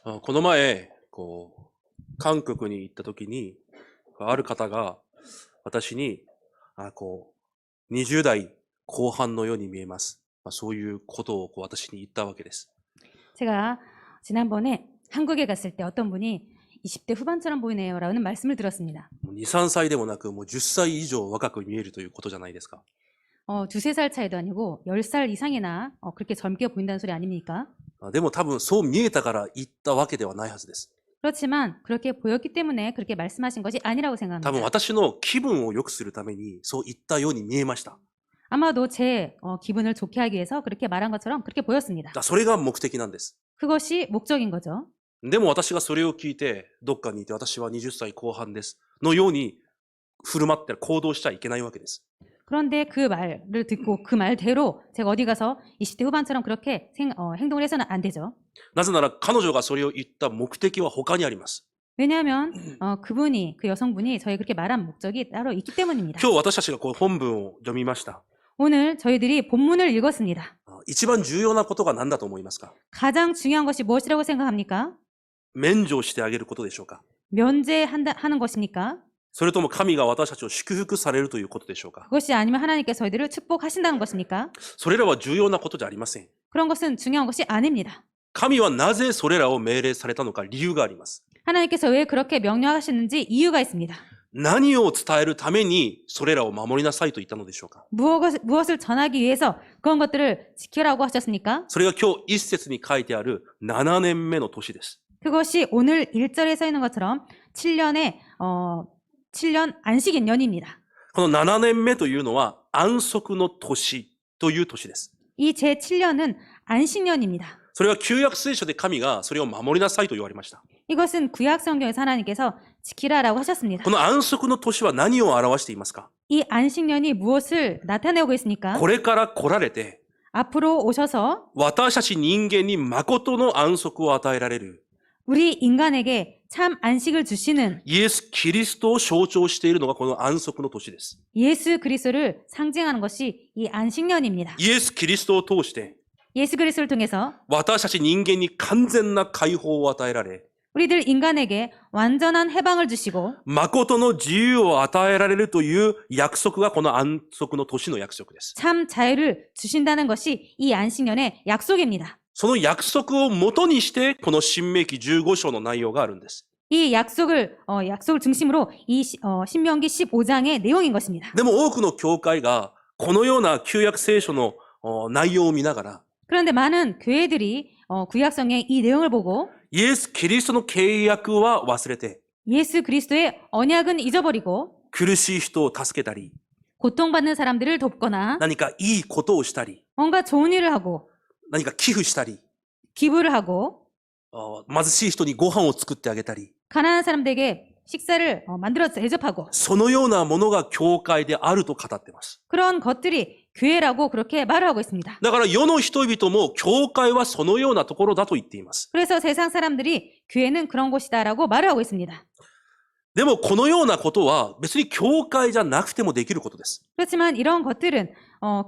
この前、韓国に行った時に、ある方が私に、20代後半のように見えます。そういうことを私に言ったわけです。 제가 지난번에 한국에 갔을 때 어떤 분이 20대 후반처럼 보이네요라는 말씀을 들었습니다. 2、3歳でもなく、もう10歳以上若く見えるということじゃないですか。 두세 살 차이도 아니고 10살 이상이나 그렇게 젊게 보인다는 소리 아닙니까? でも多分そう見えたから言ったわけではないはずです。 그렇지만 그렇게 보였기 때문에 그렇게 말씀하신 것이 아니라고 多分 생각합니다. 私の気分を良くするためにそう言ったように見えました。 아마도 제 기분을 좋게 하기 위해서 그렇게 말한 것처럼 그렇게 보였습니다. それが目的なんです。 그것이 목적인 거죠. でも私がそれを聞いて、どっかにいて私は20歳後半ですのように振る舞って行動しちゃいけないわけです。 그런데 그 말을 듣고 그 말대로 제가 어디 가서 20대 후반처럼 그렇게 행동을 해서는 안 되죠. なぜなら彼女がそれを言った目的は他にあります。 왜냐하면 그분이 그 여성분이 저희 그렇게 말한 목적이 따로 있기 때문입니다. 今日私たちが本文を読みました。 오늘 저희들이 본문을 읽었습니다. 一番重要なことが何だと思いますか？ 가장 중요한 것이 무엇이라고 생각합니까? 免除してあげることでしょうか？ 면제하는 것입니까? それとも神が私たちを祝福されるということでしょうか？ 그것이 아니면 하나님께서 저희들을 축복하신다는 것입니까? それらは重要なことじゃありません。 그런 것은 중요한 것이 아닙니다. 神はなぜそれらを命令されたのか理由があります。 하나님께서 왜 그렇게 명령하시는지 이유가 있습니다. 何を伝えるためにそれらを守りなさいと言ったのでしょうか？ 무엇을 전하기 위해서 그런 것들을 지키라고 하셨습니까? それが今日一節に書いてある7年目の年です。 그것이 오늘 1절에 써 있는 것처럼 7년 안식인 년입니다. この7年目というのは安息の年という年です。 이 제 7년은 안식년입니다. それは旧約聖書で神がそれを守りなさいと言われました。 이것은 구약 성경에서 하나님께서 지키라라고 하셨습니다. この安息の年は何を表していますか？ 이 안식년이 무엇을 나타내고 있습니까? これから来られて 앞으로 오셔서 私たち人間に誠の安息を与えられる 우리 인간에게 참 안식을 주시는 イエス・キリストを象徴しているのがこの安息の年です。 예수 그리스도를 상징하는 것이 이 안식년입니다. イエス・キリストを通して 예수 그리스도를 통해서 私たち人間に完全な解放を与えられ 우리들 인간에게 완전한 해방을 주시고 誠の自由を与えられるという約束がこの安息の年の約束です。 참 자유를 주신다는 것이 이 안식년의 약속입니다. その約束をもとにしてこの新明記15章の内容があるんです。 이 약속을 중심으로 이 신명기 15장의 내용인 것입니다. でも多くの教会がこのような旧約聖書の内容を見ながら 그런데 많은 교회들이 구약성의 이 내용을 보고 イエス・キリストの契約は忘れて 예수 그리스도의 언약은 잊어버리고 苦しい人を助けたり 고통받는 사람들을 돕거나 何かいいことをしたり 뭔가 좋은 일을 하고 何か寄付したり 기부를 하고 貧しい人にご飯を作ってあげたり 가난한 사람들에게 식사를 만들어서 대접하고 そのようなものが教会であると語っています。 그런 것들이 교회라고 그렇게 말을 하고 있습니다. だから世の人々も教会はそのようなところだと言っています。 그래서 세상 사람들이 교회는 그런 곳이다라고 말을 하고 있습니다. でもこのようなことは別に教会じゃなくてもできることです。 그렇지만 이런 것들은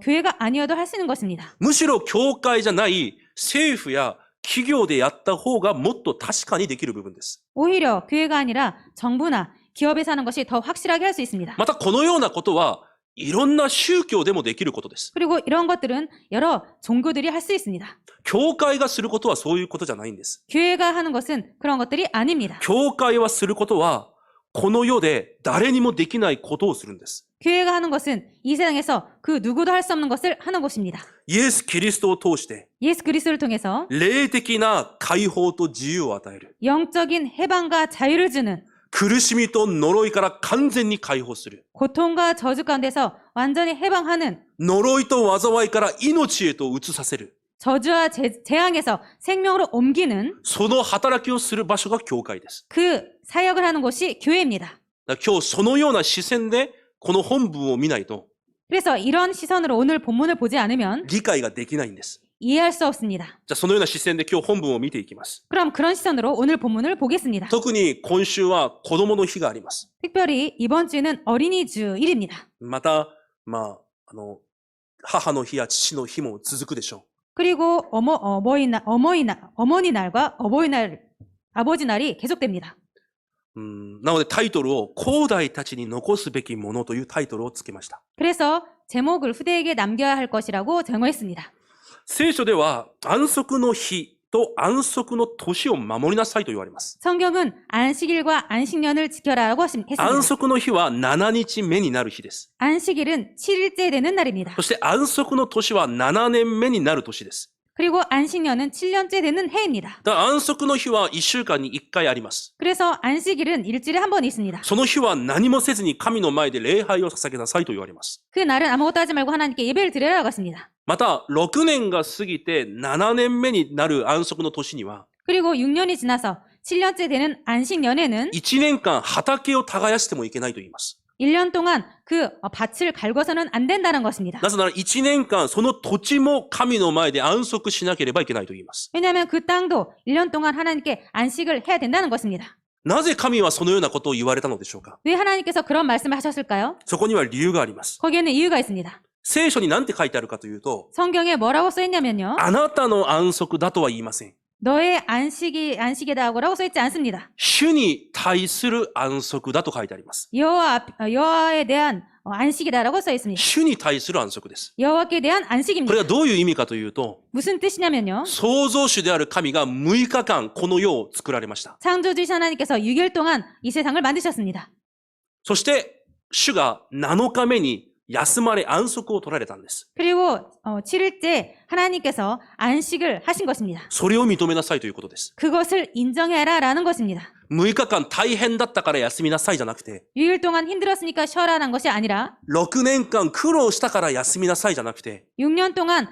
교회가 아니어도 할 수 있는 것입니다. むしろ教会じゃない政府や企業でやった方がもっと確かにできる部分です。 오히려 교회가 아니라 정부나 기업에서 하는 것이 더 확실하게 할 수 있습니다. またこのようなことはいろんな宗教でもできることです。 그리고 이런 것들은 여러 종교들이 할 수 있습니다. 教会がすることはそういうことじゃないんです。 교회가 하는 것은 그런 것들이 아닙니다. 教会はすることはこの世で誰にもできないことをするんです。 교회가 하는 것은 이 세상에서 그 누구도 할 수 없는 것을 하는 것입니다. イエス・キリストを通して 예수 그리스도를 통해서 霊的な解放と自由を与える。 영적인 해방과 자유를 주는 苦しみと呪いから完全に解放する。 고통과 저주 가운데서 완전히 해방하는 呪いと災いから命へと移させる。 저주와 재앙에서 생명으로 옮기는 その働きをする場所が教会です。 그 사역을 하는 곳이 교회입니다. だから今日そのような視線でこの本文を見ないと 그래서 이런 시선으로 오늘 본문을 보지 않으면 理解ができないんです。 이해할 수 없습니다. じゃあそのような視線で今日本文を見ていきます。 그럼 그런 시선으로 오늘 본문을 보겠습니다. 特に今週は子供の日があります。 특별히 이번 주는 어린이 주일입니다. また、母の日や父の日も続くでしょ 그리고 어머니 날과 아버지 날이 계속됩니다. なのでタイトルを、後代たちに残すべきものというタイトルをつけました。 그래서 제목을 후대에게 남겨야 할 것이라고 정했습니다. 聖書では安息の日と安息の年を守りなさいと言われます。 성경은 안식일과 안식년을 지켜라라고 했습니다. 安息の日は7日目になる日です。 안식일은 7일째 되는 날입니다. そして安息の年は7年目になる年です。 그리고 안식년은 7년째 되는 해입니다. だから安息の日は1週間に1回あります。 그래서 안식일은 일주일에 한 번 있습니다. その日は何もせずに神の前で礼拝を捧げなさいと言われます。 그 날은 아무것도 하지 말고 하나님께 예배를 드리라고 했습니다. また6年が過ぎて7年目になる安息の年には 그리고 6년이 지나서 7년째 되는 안식년에는 1年間畑を耕してもいけないと言います。 1년 동안 그 밭을 갈궈서는 안 된다는 것입니다. なぜなら1年間その土地も神の前で安息しなければいけないと言います。 왜냐하면 그 땅도 1년 동안 하나님께 안식을 해야 된다는 것입니다. なぜ神はそのようなことを言われたのでしょうか。 왜 하나님께서 그런 말씀을 하셨을까요? そこには理由があります。 거기에는 이유가 있습니다. 聖書に何て書いてあるかというと、 성경에 뭐라고 써있냐면요. あなたの安息だとは言いません。 너의 안식이다라고 써있지 않습니다. 主に対する安息だと書いてあります。 여호와에 대한 안식이다라고 써있습니다. 主に対する安息です。 여호와께 대한 これ 안식입니다. がどういう意味かというと、 무슨 뜻이냐면요. 創造主である神が6日間この世を作られました。 창조주신 하나님께서 6일 동안 이 세상을 만드셨습니다. そして主が7日目に休まれ安息を取られたんです。 그리고 7일째 하나님께서 안식을 하신 것입니다. それを認めなさいということです。 그것을 인정해라라는 것입니다. 6日間大変だったから休みなさいじゃなくて、 6일 동안 힘들었으니까 쉬어라는 것이 아니라 6年間苦労したから休みなさいじゃなくて、 6년 동안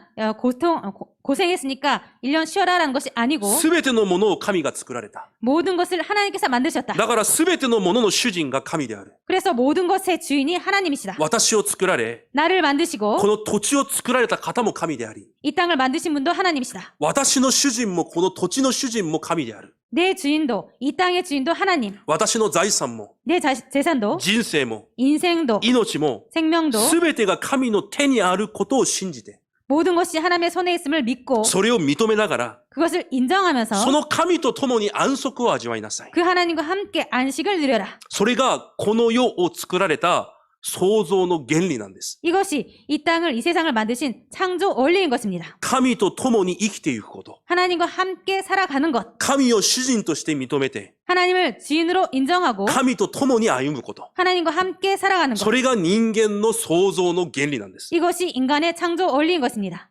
고생했으니까 1년 쉬어라라는 것이 아니고 すべてのものを神が作られた。 모든 것을 하나님께서 만드셨다. だからすべてのものの主人が神である。 그래서 모든 것의 주인이 하나님이시다. 私を作られ、 나를 こ 만드시고 の土地を作られた方も神であり、 이 땅을 만드신 분도 하나님이시다. 私の主人もこの土地の主人も神である。 내 주인도 이 땅의 주인도 하나님. 私の財産も、 내 재산도 人生も、 인생도 命も、 생명도 すべてが神の手にあることを信じて、 모든 것이 하나님의 손에 있음을 믿고 それを認めながら、 그것을 인정하면서 その神と共に安息を味わいなさい。 그 하나님과 함께 안식을 누려라. それがこの世を作られた創造の原理なんです。 이것이 이 땅을 이 세상을 만드신 창조 원리인 것입니다. 神と共に生きていくこと。 하나님과 함께 살아가는 것. 神を主人として認めて、 하나님을 주인으로 인정하고 神と共に歩むこと。 하나님과 함께 살아가는 そ 것. れが人間の創造の原理なんです。 이것이 인간의 창조 원리인 것입니다.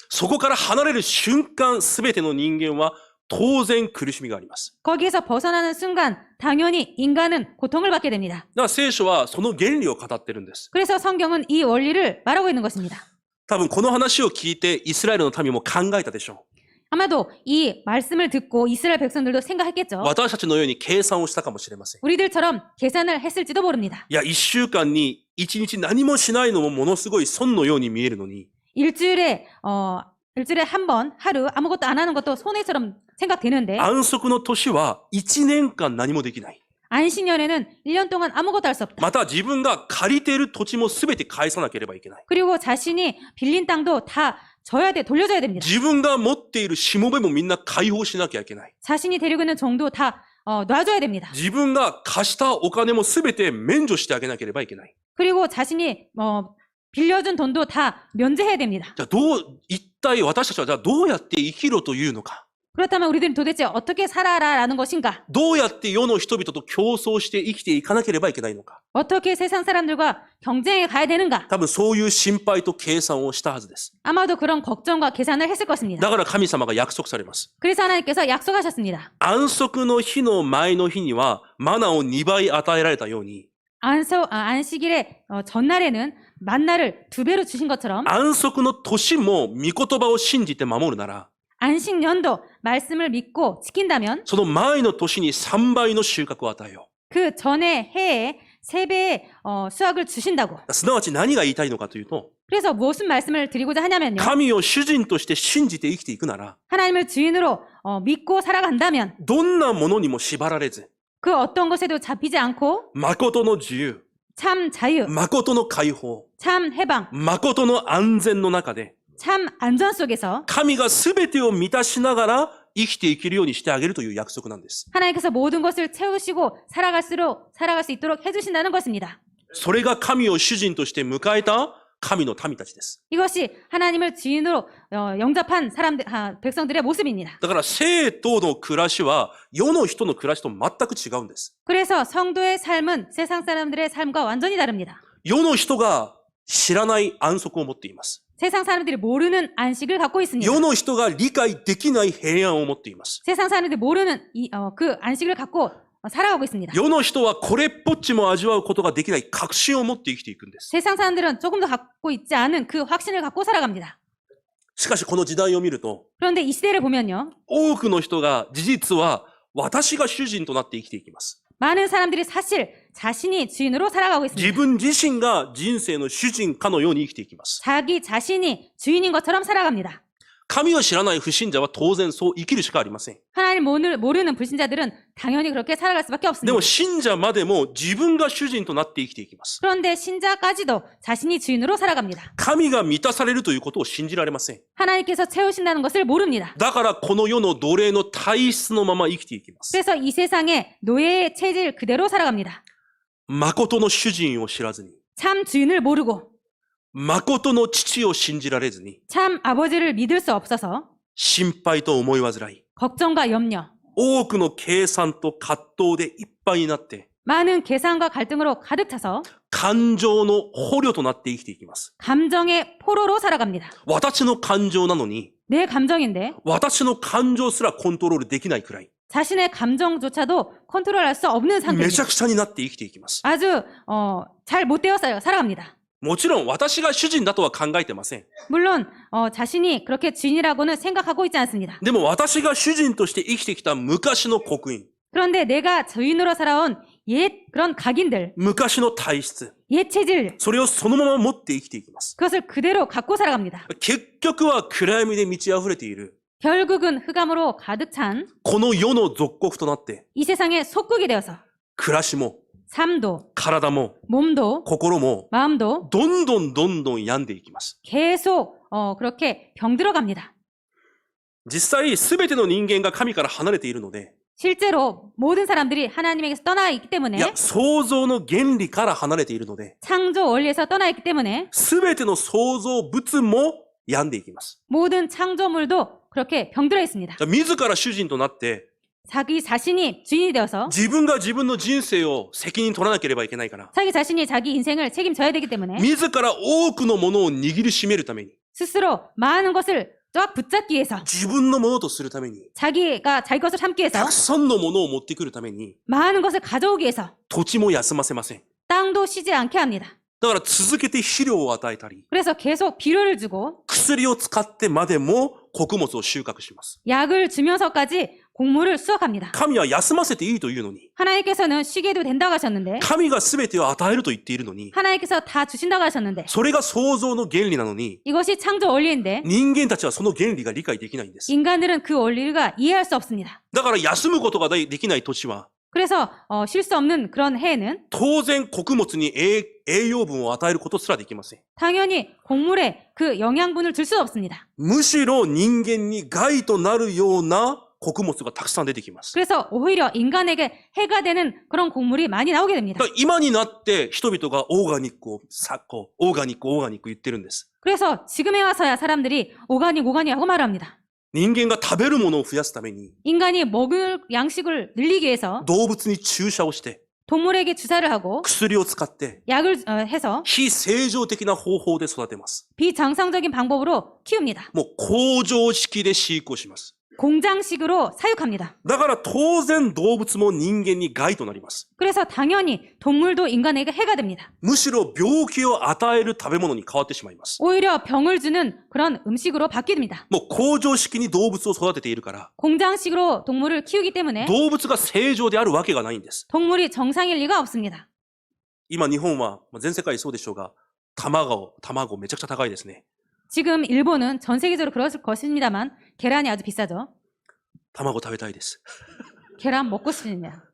そこから離れる瞬間、すべての人間は当然苦しみがあります。 거기에서 벗어나는 순간 당연히 인간은 고통을 받게 됩니다. だから聖書はその原理を語ってるんです。 그래서 성경은 이 원리를 말하고 있는 것입니다. 多分この話を聞いてイスラエルの民も考えたでしょ 아마도 이 말씀을 듣고 이스라엘 백성들도 う。 생각했겠죠. 私たちのように計算をしたかもしれません。 우리들처럼 계산을 했을지도 모릅니다. いや、1週間に1日何もしないのもものすごい損のように見えるのに、 일주일에 한 번 하루 아무것도 안 하는 것도 손해처럼 생각되는데 安息の年は1年間何もできない。 안식년에는 1년 동안 아무것도 할 수 없다. また自分が借りている土地も全て返さなければいけない。 그리고 자신이 빌린 땅도 다 돌려줘야 됩니다. 自分が持っているしもべもみんな解放しなきゃいけない。 자신이 데리고 있는 종도 다 놔줘야 됩니다. 自分が貸したお金も全て免除してあげなければいけない。 그리고 자신이 빌려준 돈도 다 면제해야 됩니다. じゃあ一体私たちはじゃあどうやって生きろというのか。 그렇다면 우리들은 도대체 어떻게 살아라라는 것인가? どうやって世の人々と競争して生きていかなければいけないのか。 어떻게 세상 사람들과 경쟁해 가야 되는가? 多分そういう心配と計算をしたはずです。 아마도 그런 걱정과 계산을 했을 것입니다. だから神様が約束されます。 그래서 하나님께서 약속하셨습니다. 安息の日の前の日にはマナを2倍与えられたように、 안식일의 전날에는 만나를 2배로 주신 것처럼 安息の年も御言葉を信じて守るなら、 안식년도 말씀을 믿고 지킨다면 その前の年に3倍の収穫を与えよ 그 전에 해에 3배의 수확을 주신다고. う。すなわち何が言いたいのかというと、 그래서 무슨 말씀을 드리고자 하냐면요. 神を主人として信じて生きていくなら、 하나님을 주인으로 믿고 살아간다면 どんなものにも縛られず、 그 어떤 것에도 잡히지 않고 誠の自由、 참 자유, 誠の解放、 참 해방, 誠の安全の中で、참 안전 속에서 神が全てを満たしながら生きていけるようにしてあげるという約束なんです。 하나님께서 모든 것을 채우시고 살아갈 수 있도록 해주신다는 것입니다. それが神を主人として迎えた神の民たちです。 이것이 하나님을 주인으로 영접한 백성들의 모습입니다. だから生徒の暮らしは世の人の暮らしと全く違うんです。 그래서 성도의 삶은 세상 사람들의 삶과 완전히 다릅니다. 世の人が知らない安息を持っています。 세상 사람들이 모르는 안식을 갖고 있습니다. 世の人が理解できない平安を持っています。 세상 사람들이 모르는 그 안식을 갖고 살아가고 있습니다. 世の人はこれっぽっちも味わうことができない確信を持って生きていくんです。 세상 사람들은 조금도 갖고 있지 않은 그 확신을 갖고 살아갑니다. しかしこの時代を見ると、 그런데 이 시대를 보면요. 多くの人が事実は私が主人となって生きていきます。 많은 사람들이 사실 자신이 주인으로 살아가고 自 있습니다. 分自身が人生の主人かのように生きていきます。 자기 자신이 주인인 것처럼 살아갑니다. 神を知らない不信者は当然そう生きるしかありません。 하나님 모르는 불신자들은 당연히 그렇게 살아갈 수밖에 で 없습니다. も信者までも自分が主人となって生きていきます。 그런데 신자까지도 자신이 주인으로 살아갑니다. 神が満たされるということを信じられません。 하나님께서 채우신다는 것을 모릅니다. だからこの世の奴隷の体質のまま生きていきます。 그래서 이 세상에 노예의 체질 그대로 살아갑니다. 誠の主人を知らずに、 참 주인을 모르고 誠の父を信じられずに、 참 아버지를 믿을 수 없어서 心配と思い煩い、 걱정과 염려, 多くの計算と葛藤でいっぱいになって、 많은 계산과 갈등으로 가득 차서 感情の捕虜となって生きていきます。 감정의 포로로 살아갑니다. 私の感情なのに、 내 감정인데 私の感情すらコントロールできないくらい、 자신의 감정조차도 컨트롤할 수 없는 めちゃ 상태입니다. くちゃになって生きていきます。 아주 잘 못 되어 살아갑니다. もちろん私が主人だとは考えてません。 물론 자신이 그렇게 주인이라고는 생각하고 있지 않습니다. でも私が主人として生きてきた昔の刻印、 그런데 내가 주인으로 살아온 옛 그런 각인들, 昔の体質、 옛 체질, それをそのまま持って生きていきます。 그것을 그대로 갖고 살아갑니다. 結局は暗闇で満ち溢れている、 결국은 흑암으로 가득 찬 この世の属国となって、 이 세상의 속국이 되어서 暮らしも、 삶도, 体も、 몸도, 心も、 마음도 どんどん病んでいきます。 계속 그렇게 병들어갑니다. 実際、すべての人間が神から離れているので、 실제로 모든 사람들이 하나님에게서 떠나 있기 い 때문에 や、創造の原理から離れているので、 창조 원리에서 떠나 있기 때문에 すべての創造物も病んでいきます。 모든 창조물도 그렇게 병들어 있습니다. じゃあ自ら主人となって、 자기 자신이 주인이 되어서 自分が自分の人生を責任取らなければいけないから、 자기 자신이 자기 인생을 책임져야 되기 때문에 自ら多くのものを握りしめるために、 스스로 많은 것을 쫙 붙잡기 위해서 自分のものとするために、 자기가 자기 것을 삼기 위해서 たくさんのものを持ってくるために、 많은 것을 가져오기 위해서 土地も休ませません。 땅도 쉬지 않게 합니다. だから続けて肥料を与えたり、 그래서 계속 비료를 주고 薬を使ってまでも穀物を収穫します。 약을 주면서까지 곡물을 수확합니다. 神は休ませていいというのに、 하나님께서는 쉬게 해도 된다고 하셨는데 神が全てを与えると言っているのに、 하나님께서 다 주신다고 하셨는데 それが創造の原理なのに、 이것이 창조 원리인데 人間たちはその原理が理解できないんです。 인간들은 그 원리가 이해할 수 없습니다. だから休むことができない土地は、 그래서 쉴 수 없는 그런 해에는 当然穀物に栄養分を与えることすらできません。 당연히 곡물에 그 영양분을 줄 수 없습니다. むしろ人間に害となるような穀物がたくさん出てきます。 그래서 오히려 인간에게 해가 되는 그런 곡물이 많이 나오게 됩니다. だから今になって人々がオーガニックをオーガニック言ってるんです。 그래서 지금에 와서야 사람들이 오가닉하고 말합니다. 人間が食べるものを増やすために 인간이 먹을 양식을 늘리기 위해서 動物に注射をして 동물에게 주사를 하고 薬を使って 약을 해서 非正常的な方法で育てます。 비정상적인 방법으로 키웁니다. もう工場式で飼育をします。 공장식으로 사육합니다. だから当然動物も人間に害となります。 그래서 당연히 동물도 인간에게 해가 됩니다. むしろ病気を与える食べ物に変わってしまいます。 오히려 병을 주는 그런 음식으로 바뀝니다. もう工場式に動物を育てているから、 공장식으로 동물을 키우기 때문에 動物が正常であるわけがないんです。 동물이 정상일 리가 없습니다. 今日本は全世界そうでしょうが、卵めちゃくちゃ高いですね。 지금 일본은 전 세계적으로 그럴 것입니다만 계란이 아주 비싸죠. 卵食べたいです。 계란 먹고 싶습니다.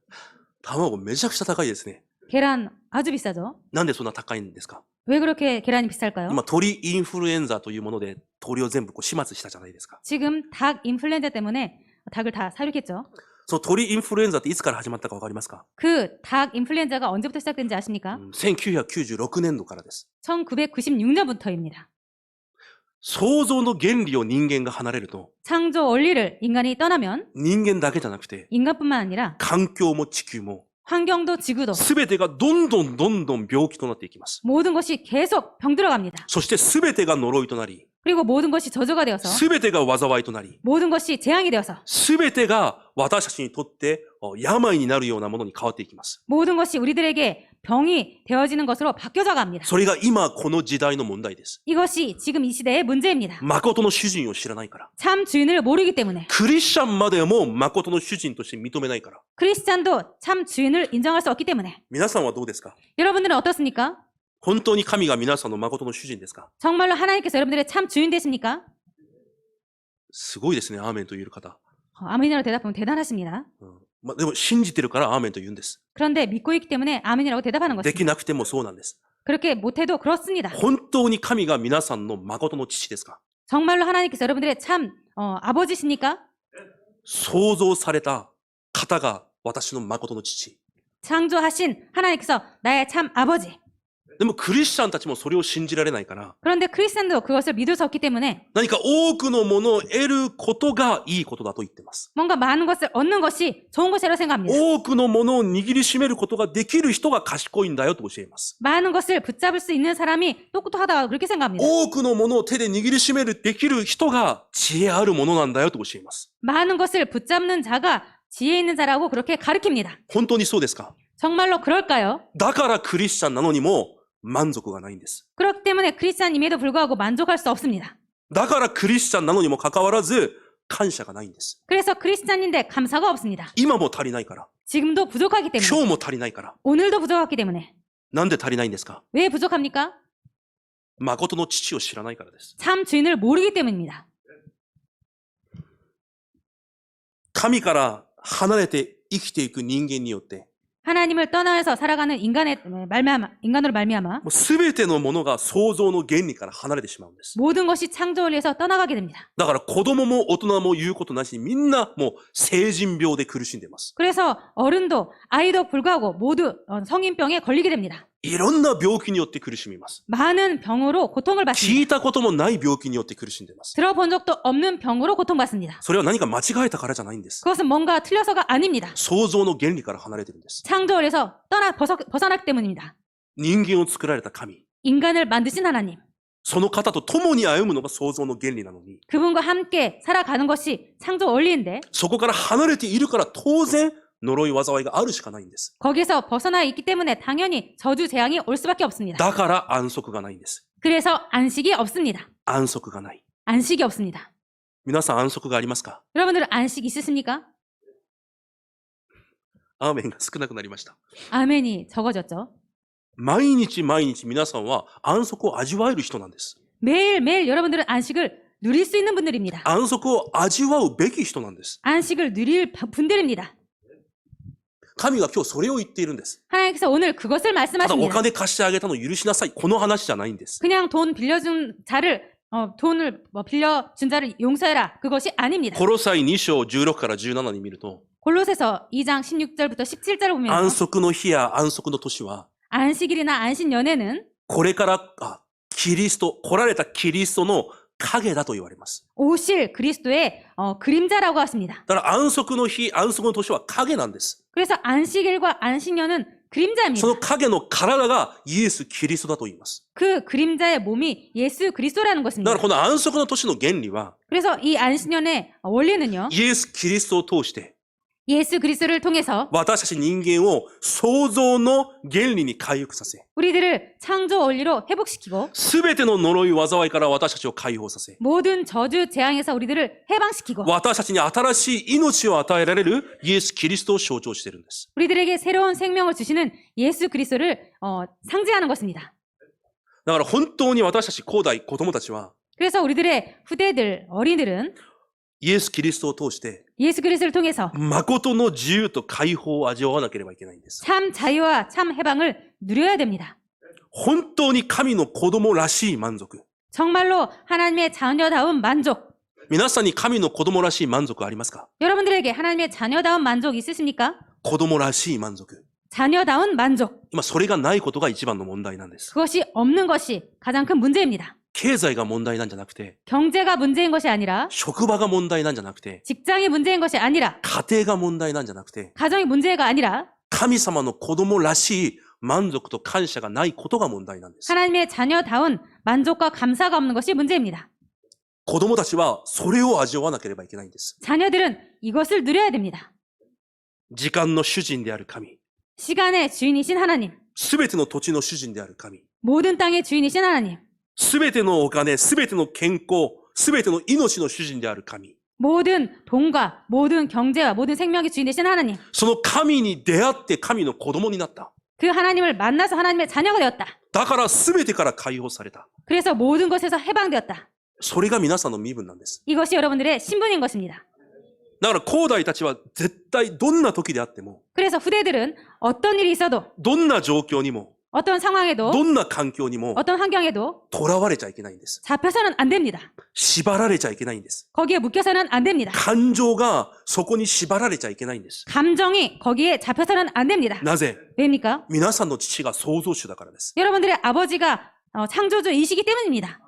卵めちゃくちゃ高いですね。 계란 아주 비싸죠. なんでそんな高いんですか？ 왜 그렇게 계란이 비쌀까요? 今、鳥インフルエンザというもので鳥を全部こう始末したじゃないですか。 지금 닭 인플루엔자 때문에 닭을 다 사육했죠. その鳥インフルエンザっていつから始まったかわかりますか？ 그 닭 인플루엔자가 언제부터 시작된지 아십니까? 1996年度からです。 1996년부터입니다. 創造の原理を人間が離れると、 창조 원리를 인간이 떠나면 人間だけじゃなくて、 인간뿐만 아니라 環境も地球も、 환경도 지구도 すべてがどんどん病気となっていきます。 모든 것이 계속 병들어갑니다. そしてすべてが呪いとなり、 그리고 모든 것이 저주가 되어서 すべてが災いとなり、 모든 것이 재앙이 되어서 すべてが私たちにとって病になるようなものに変わっていきます。 모든 것이 우리들에게 병이 되어지는 것으로 바뀌어져 갑니다. それが今この時代の問題です。 이것이 지금 이 시대의 문제입니다. 誠の主人を知らないから。 참 주인을 모르기 때문에 クリスチャンまでも誠の主人として認めないから。 크리스찬도 참 주인을 인정할 수 없기 때문에 皆さんはどうですか？ 여러분들은 어떻습니까? 本当に神が皆さんの誠の主人ですか？ 정말로 하나님께서 여러분들의 참 주인 되십니까? すごいですね、アーメンと言える方。 아멘이라고 대답하면 대단하십니다. でも信じてるからアーメンと言うんです。 그런데 믿고 있기 때문에 아멘이라고 대답하는 で 것입니다. きなくてもそうなんです。 그렇게 못해도 그렇습니다. 本当に神が皆さんの誠の父ですか？ 정말로 하나님께서 여러분들의 참 아버지십니까? 創造された方が私の誠の父。 창조하신 하나님께서 나의 참 아버지. でもクリスチャンたちもそれを信じられないから、 그런데 크리스찬도 그것을 믿을 수 없기 때문에 何か多くのものを得ることがいいことだと言っています。 뭔가 많은 것을 얻는 것이 좋은 것이라고 생각합니다. 多くのものを握りしめることができる人が賢いんだよと教えます。 많은 것을 붙잡을 수 있는 사람이 똑똑하다고 그렇게 생각합니다. 多くのものを手で握りしめるできる人が知恵あるものなんだよと教えます。 많은 것을 붙잡는 자가 지혜 있는 자라고 그렇게 가르칩니다. 本当にそうですか？ 정말로 그럴까요? だからクリスチャンなのにも満足がないんです。 그렇기 때문에 크리스찬임에도 불구하고 만족할 수 없습니다. だからクリスチャンなのにもかかわらず感謝がないんです。 그래서 크리스찬인데 감사가 없습니다. 今も足りないから。 지금도 부족하기 때문에 今日も足りないから。 오늘도 부족하기 때문에 なんで足りないんですか？ 왜 부족합니까? 誠の父を知らないからです。 참 주인을 모르기 때문입니다. 神から離れて生きていく人間によって、 하나님을 떠나서 살아가는 인간으로 말미암아 もう全てのものが創造の原理から離れてしまうんです。 모든 것이 창조 원리에서 떠나가게 됩니다. だから子供も大人も言うことなしにみんなもう成人病で苦しんでいます。 그래서 어른도 아이도 불구하고 모두 성인병에 걸리게 됩니다. いろんな病気によって苦しみます。 많은 병으로 고통을 聞 받습니다. いたこともない病気によって苦しんでいます。 들어본 적도 없는 병으로 고통받습니다. それは何か間違えたからじゃないんです。 그것은 뭔가 틀려서가 아닙니다. 創造の原理から離れてるんです。 창조 원리에서 벗어났기 때문입니다. 人間を作られた神。 인간을 만드신 하나님, その方と共に歩むのが創造の原理なのに、 그분과 함께 살아가는 것이 창조 원리인데 そこから離れているから当然呪い災いがあるしかないんです。 거기서 벗어나 있기 때문에 당연히 저주 재앙이 올 수밖에 없습니다. だから安息がないんです。 그래서 안식이 없습니다. 安息がない。 안식이 없습니다. 皆さん安息がありますか？ 여러분들은 안식 있으십니까? アーメンが少なくなりました。 아멘이 적어졌죠. 毎日毎日皆さんは安息を味わえる人なんです。 매일매일 여러분들은 안식을 누릴 수 있는 분들입니다. 安息を味わうべき人なんです。 안식을 누릴 분들입니다. 神が今日それを言っているんです。 하나님께서 오늘 그것을 ただお 말씀하십니다. 金貸してあげたの許しなさい。この話じゃないんです。 그냥 돈 빌려준 자를 돈을 빌려준 자를 용서해라. 그것이 아닙니다. コロサイ2章16から17に見ると、 골로새서 2장 16절부터 17절을 安 보면 息の日や安息の年は、 안식일이나 안식년에는 これからキリスト、来られたキリストの影だと言われます。 오실 그리스도의 그림자라고 하십니다. だから安息の日、安息の年は影なんです。 그래서 안식일과 안식년은 그림자입니다. その影の体がイエス・キリストだと言います。 그 그림자의 몸이 예수 그리스도라는 だか 것입니다. らこの安息の年の原理は、 그래서 이 안식년의 원리는요. イエス・キリストを通して、 예수 그리스도를 통해서 私たち人間を創造の原理に回復させ、 우리들을 창조 원리로 회복시키고 すべての呪い災いから私たちを解放させ、 모든 저주 재앙에서 우리들을 해방시키고 私たちに新しい命を与えられるイエス・キリストを象徴しているんです。 우리들에게 새로운 생명을 주시는 예수 그리스도를 상징하는 것입니다. だから本当に私たち後代、子供たちは、 그래서 우리들의 후대들, 어린이들은 イエス・キリストを通して、 예수 그리스도를 통해서 誠の自由と解放を味わわなければいけないんです。 참 자유와 참 해방을 누려야 됩니다. 本当に神の子供らしい満足。 정말로 하나님의 자녀다운 만족. 皆さんに神の子供らしい満足ありますか？ 여러분들에게 하나님의 자녀다운 만족 있으십니까? 子供らしい満足。 자녀다운 만족. 今それがないことが一番の問題なんです。 그것이 없는 것이 가장 큰 문제입니다. 経済が問題なんじゃなくて、 경제가 문제인 것이 아니라 職場が問題なんじゃなくて、 직장이 문제인 것이 아니라 家庭が問題なんじゃなくて、 가정이 문제가 아니라 神様の子供らしい満足と感謝がないことが問題なんです。 하나님의 자녀다운 만족과 감사가 없는 것이 문제입니다. 子供たちはそれを味わわなければいけないんです。 자녀들은 이것을 누려야 됩니다. 時間の主人である神、 시간의 주인이신 하나님, すべての土地の主人である神、 모든 땅의 주인이신 하나님, すべてのお金、すべての健康、すべての命の主人である神。 모든 돈과 모든 경제와 모든 생명의 주인이신 하나님. その神に出会って神の子供になった。 그 하나님을 만나서 하나님의 자녀가 되었다. だからすべてから解放された。 그래서 모든 것에서 해방되었다. それが皆さんの身分なんです。 이것이 여러분들의 신분인 것입니다. だから後代たちは絶対どんな時であっても、 그래서 후대들은 어떤 일이 있어도 どんな状況にも、 어떤 상황에도 どんな環境にも 어떤 환경에도 囚われちゃいけないんです。 잡혀서는 안 됩니다. 縛られちゃいけないんです。 거기에 묶여서는 안 됩니다. 感情がそこに縛られちゃいけないんです。 감정이 거기에 잡혀서는 안 됩니다. なぜ？ 왜입니까? 皆さんの父が創造主だからです。 여러분들의 아버지가 창조주이시기 때문입니다.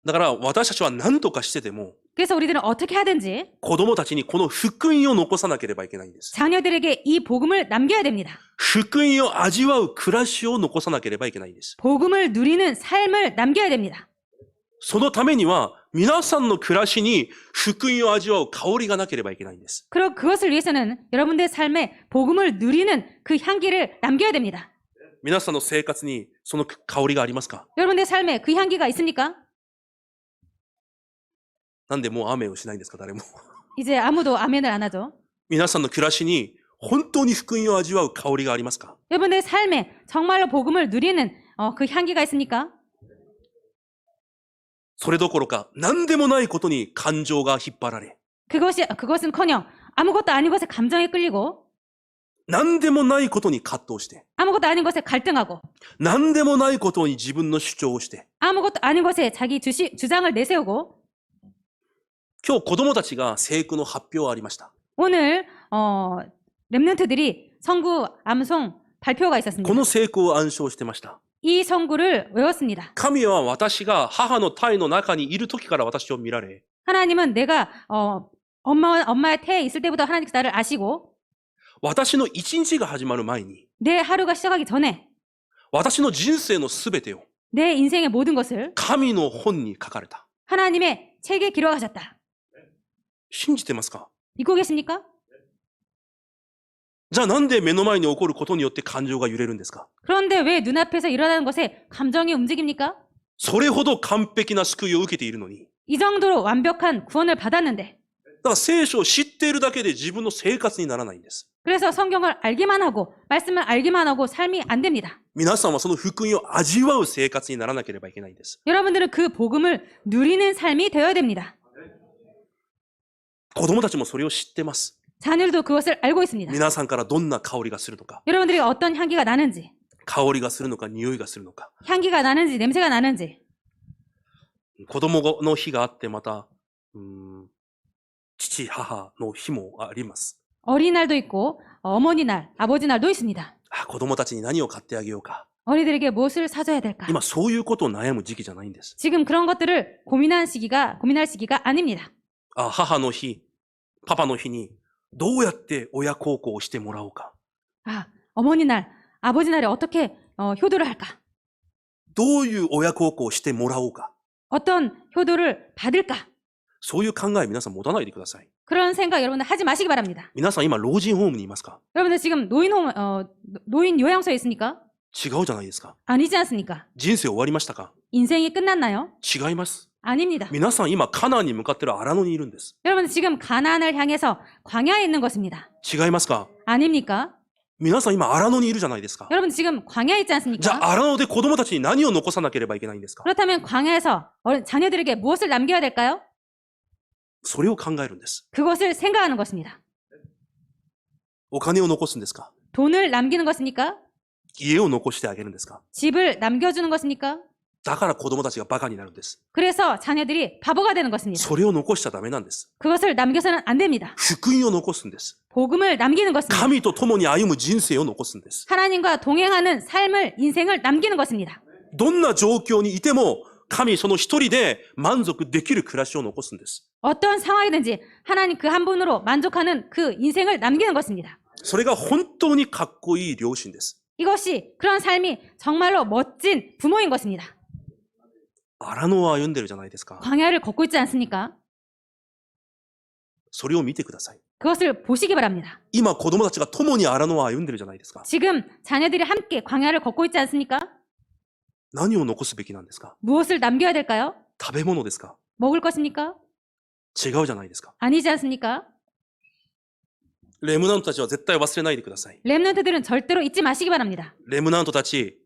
だから私たちは何とかしてでも 그래서 우리들은 어떻게 하든지 子供たちにこの福音を残さなければいけないんです。 자녀들에게 이 복음을 남겨야 됩니다. 福音を味わう暮らしを残さなければいけないんです。 복음을 누리는 삶을 남겨야 됩니다. そのためには皆さんの暮らしに福音を味わう香りがなければいけないんです。 그것을 위해서는 여러분들의 삶에 복음을 누리는 그 향기를 남겨야 됩니다. 皆さんの生活にその香りがありますか？ 여러분들의 삶에 그 향기가 있습니까? なんでもう雨をしないんですか？誰も。 이제 아무도 아멘을 안 하죠. 皆さんの暮らしに本当に福音を味わう香りがありますか？ 여러분들의 삶에 정말로 복음을 누리는 그 향기가 있습니까? それどころか何でもないことに感情が引っ張られ、 그것은커녕 아무것도 아닌 것에 감정에 끌리고 何でもないことに葛藤して、 아무것도 아닌 것에 갈등하고 何でもないことに自分の主張をして、 아무것도 아닌 것에 자기 주장을 내세우고 今日子供たちが聖句の発表ありました。 오늘 렘넌트들이 성구 암송 발표가 こ 있었습니다. の聖句を暗唱してました。 이 성구를 외웠습니다. 神は私が母の胎の中にいる時から私を見られ、 하나님은 내가 엄마의 태에 있을 때부터 하나님께서 나를 아시고 私の一日が始まる前に、 내 하루가 시작하기 전에 私の人生のすべてを 내 인생의 모든 것을 神の本に書かれた。 하나님의 책에 기록하셨다. 信じてますか？ 믿고 계십니까? じゃあなんで目の前に起こることによって感情が揺れるんですか？ 그런데 왜 눈앞에서 일어나는 것에 감정이 움직입니까? それほど完璧な救いを受けているのに。 이 정도로 완벽한 구원을 받았는데 だから聖書を知っているだけで自分の生活にならないんです。 그래서 성경을 알기만 하고 말씀을 알기만 하고 삶이 안 됩니다. 皆さんはその福音を味わう生活にならなければいけないんです。 여러분들은 그 복음을 누리는 삶이 되어야 됩니다. 子供たちもそれを知ってます。 자녀들도 그것을 알고 있습니다. 皆さんからどんな香りがするのか、 여러분들이 어떤 향기가 나는지, 香りがするのか、匂いがするのか。 향기가 나는지, 냄새가 나는지, 子供の日があってまた、父、母の日もあります。 어린이날도 있고 어머니 날, 아버지 날도 있습니다. 子供たちに何を買ってあげようか。 어린이들에게 무엇을 사줘야 될까? 今そういうことを悩む時期じゃないんです。 지금 그런 것들을 고민할 시기가 아닙니다. 母の日、パパの日にどうやって親孝行をしてもらおうか。 어머니 날, 아버지 날에 어떻게 효도를 할까? どういう親孝行をしてもらおうか。 어떤 효도를 받을까? そういう考え皆さん持たないでください。 그런 생각 여러분들 하지 마시기 바랍니다. 皆さん今老人ホームにいますか？ 여러분들 지금 노인 요양소에 있습니까? 違うじゃないですか。 아니지 않습니까? 人生終わりましたか？ 인생이 끝났나요? 違います。 아닙니다. 皆さん今カナンに向かってる荒野にいるんです。 여러분들 지금 가나안을 향해서 광야에 있는 것입니다. 違いますか？ 아닙니까? 皆さん今荒野にいるじゃないですか。 여러분 지금 광야에 있지 じゃ 않습니까? あ荒野で子供たちに何を残さなければいけないんですか？ 그렇다면 광야에서 자녀들에게 무엇을 남겨야 될까요? それを考えるんです。 그것을 생각하는 것입니다. お金を残すんですか？ 돈을 남기는 것입니까? 家を残してあげるんですか？ 집을 남겨주는 것입니까? だから子供たちがバカになるんです。 그래서 자녀들이 바보가 되는 것입니다. それを残しちゃダメなんです。 그것을 남겨서는 안 됩니다. 福音を残すんです。 복음을 남기는 것입니다. 神と共に歩む人生を残すんです。 하나님과 동행하는 삶을, 인생을 남기는 것입니다. どんな状況にいても、神その一人で満足できる暮らしを残すんです。 어떤 상황이든지 하나님 그 한 분으로 만족하는 그 인생을 남기는 것입니다. それが本当にかっこいい両親です。 이것이 그런 삶이 정말로 멋진 부모인 것입니다. 荒野を歩んでるじゃないですか。 광야를 걷고 있지 않습니까? それを見てください。 그것을 보시기 바랍니다. 今子供たちが共に荒野を歩んでるじゃないですか。 지금 자녀들이 함께 광야를 걷고 있지 않습니까? 何を残すべきなんですか？ 무엇을 남겨야 될까요? 食べ物ですか？ 먹을 것입니까? 違うじゃないですか。 아니지 않습니까? レムナントたちは絶対忘れないでください。 렘넌트들은 절대로 잊지 마시기 바랍니다. レムナントたち、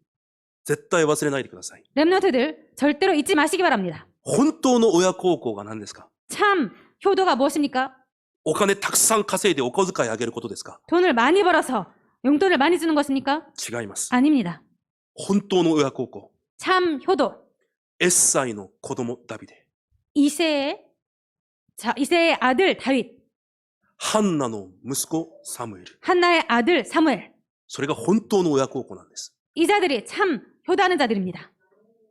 絶対忘れないでください。 렘넌트들 절대로 잊지 마시기 바랍니다. 本当の親孝行が何ですか？ 참 효도가 무엇입니까? お金たくさん稼いでお小遣いあげることですか？ 돈을 많이 벌어서 용돈을 많이 주는 것입니까? 違います。 아닙니다. 本当の親孝行。 참 효도. エッサイの子供ダビデ。 이세의 아들 다윗, ハンナの息子サムエル。 한나의 아들 사무엘. それが本当の親孝行なんです。 이 자들이 참 효도하는 자들입니다.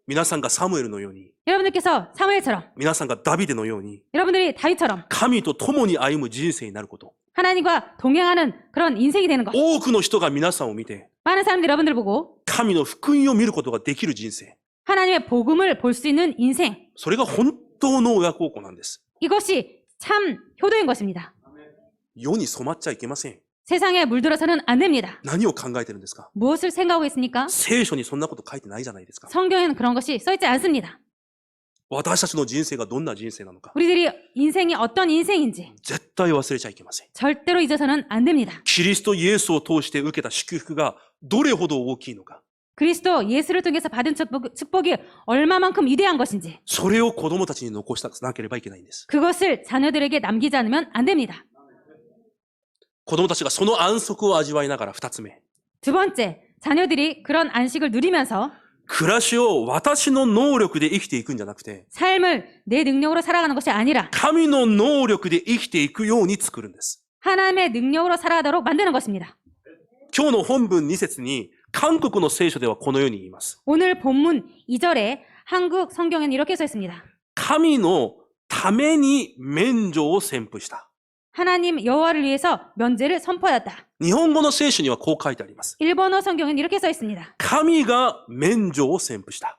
皆さんがサムエルのように、 여러분들께서 사무엘처럼, 皆さんがダビデのように、 여러분들이 다윗처럼 神と共に歩む人生になること。 하나님과 동행하는 그런 인생이 되는 것. 多くの人が皆さんを見て、 많은 사람들이 여러분들을 보고 神の福音を見ることができる人生。 하나님의 복음을 볼 수 있는 인생. それが本当の親孝行なんです。 이것이 참 효도인 것입니다. 世に染まっちゃいけません。 세상에 물들어서는 안 됩니다. 何を考えてるんですか？ 무엇을 생각하고 있습니까? 聖書にそんなこと書いてないじゃないですか。 성경에는 그런 것이 써있지 않습니다. 私たちの人生がどんな人生なのか、 우리들이 인생이 어떤 인생인지 絶対忘れちゃいけません。 절대로 잊어서는 안 됩니다. キリストイエスを通して受けた祝福がどれほど大きいのか、 그리스도 예수를 통해서 받은 축복이 얼마만큼 위대한 것인지 それを子供たちに残したなければいけないんです。 그것을 자녀들에게 남기지 않으면 안 됩니다. 子供たちがその安息を味わいながら、二つ目。 두 번째, 자녀들이 그런 안식을 누리면서 暮らしを私の能力で生きていくんじゃなくて、 삶을 내 능력으로 살아가는 것이 아니라 神の能力で生きていくように作るんです。 하나님의 능력으로 살아가도록 만드는 것입니다. 今日の本文2節に、韓国の聖書ではこのように言います。 오늘 본문 2절에 한국 성경에는 이렇게 써 있습니다. 神のために免除を宣布した。 하나님 여호와를 위해서 면제를 선포하였다. 日本語の聖書にはこう書いてあります。 일본어 성경에는 이렇게 써 있습니다. 神が免除を宣布した。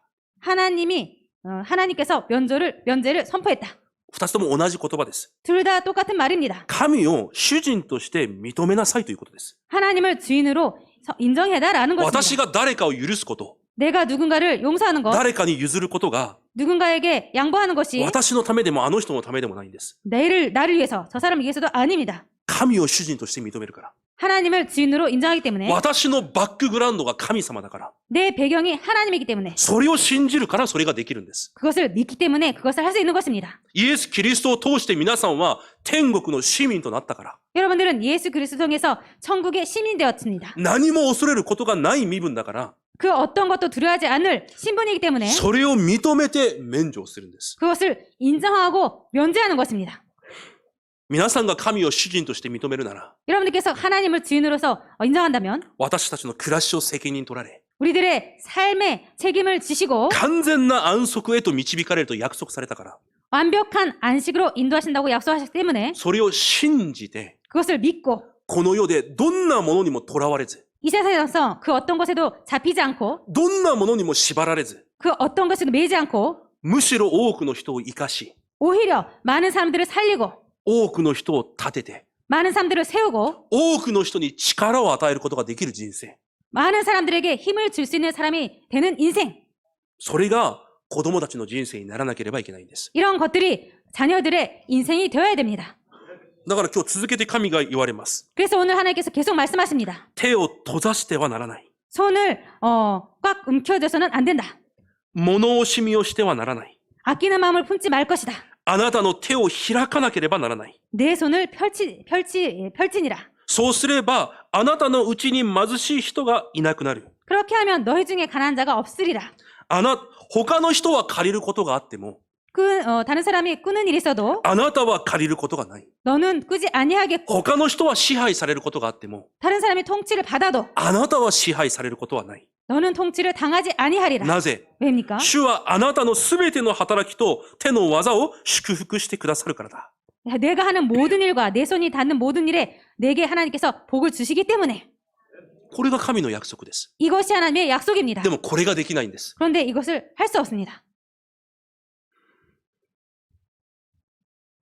하나님께서 면제를 선포했다. 二つとも同じ言葉です。 둘 다 똑같은 말입니다. 神を主人として認めなさいということです。 하나님을 주인으로 인정해다라는 것입니다. 私が誰かを許すこと、 내가 누군가를 용서하는 것, 誰かに譲ることが、 누군가에게 양보하는 것이 私のためでもあの人のためでもないんです。 나를 위해서, 저 사람을 위해서도 아닙니다. 神を主人として認めるから。 하나님을 주인으로 인정하기 때문에, 私のバックグラウンドが神様だから。 내 배경이 하나님이기 때문에, それを信じるからそれができるんです。 그것을 믿기 때문에 그것을 할 수 있는 것입니다. イエス・キリストを通して皆さんは天国の市民となったから。 여러분들은 예수 그리스도 통해서 천국의 시민 되었습니다. 何も恐れることがない身分だから、 그 어떤 것도 두려워하지 않을 신분이기 때문에 それを認めて免除をするんです。 그것을 인정하고 면제하는 것입니다. 皆さんが神を主人として認めるなら、 여러분들께서 하나님을 주인으로서 인정한다면 私たちの暮らしを責任取られ、 우리들의 삶의 책임을 지시고 完全な安息へと導かれると約束されたから、 완벽한 안식으로 인도하신다고 약속하셨기 때문에 それを信じて、 그것을 믿고 この世でどんなものにもとらわれず、 이 세상에서 그 어떤 것에도 잡히지 않고 どんなものにも縛られず、 그 어떤 것에도 매이지 않고 むしろ多くの人を生かし、 오히려 많은 사람들을 살리고 多くの人を立てて、 많은 사람들을 세우고 多くの人に力を与えることができる人生。 많은 사람들에게 힘을 줄 수 있는 사람이 되는 인생. それが子供たちの人生にならなければいけないんです。 이런 것들이 자녀들의 인생이 되어야 됩니다. だから今日続けて神が言われます。 그래서 오늘 하나님께서 계속 말씀하십니다. 手を閉ざしてはならない。 손을 꽉 움켜줘서는 안 된다. 物惜しみをしてはならない。 아끼는 마음을 품지 말 것이다. あなたの手を開かなければならない。 내 손을 펼치니라. そうすれば、あなたのうちに貧しい人がいなくなる。 그렇게 하면 너희 중에 가난한 자가 없으리라. 他の人は借りることがあっても、 다른 사람이 꾸는 일이 있어도 あなたは借りることがない。 너는 꾸지 아니하겠고 他の人は支配されることがあっても、 다른 사람이 통치를 받아도 あなたは支配されることはない。 너는 통치를 당하지 아니하리라. なぜ？ 왜입니까? 主はあなたのすべての働きと手の技を祝福してくださるからだ。 내가 하는 모든 일과 내 손이 닿는 모든 일에 내게 하나님께서 복을 주시기 때문에 これが神の約束です。 이것이 하나님의 약속입니다. でもこれができないんです。 그런데 이것을 할 수 없습니다.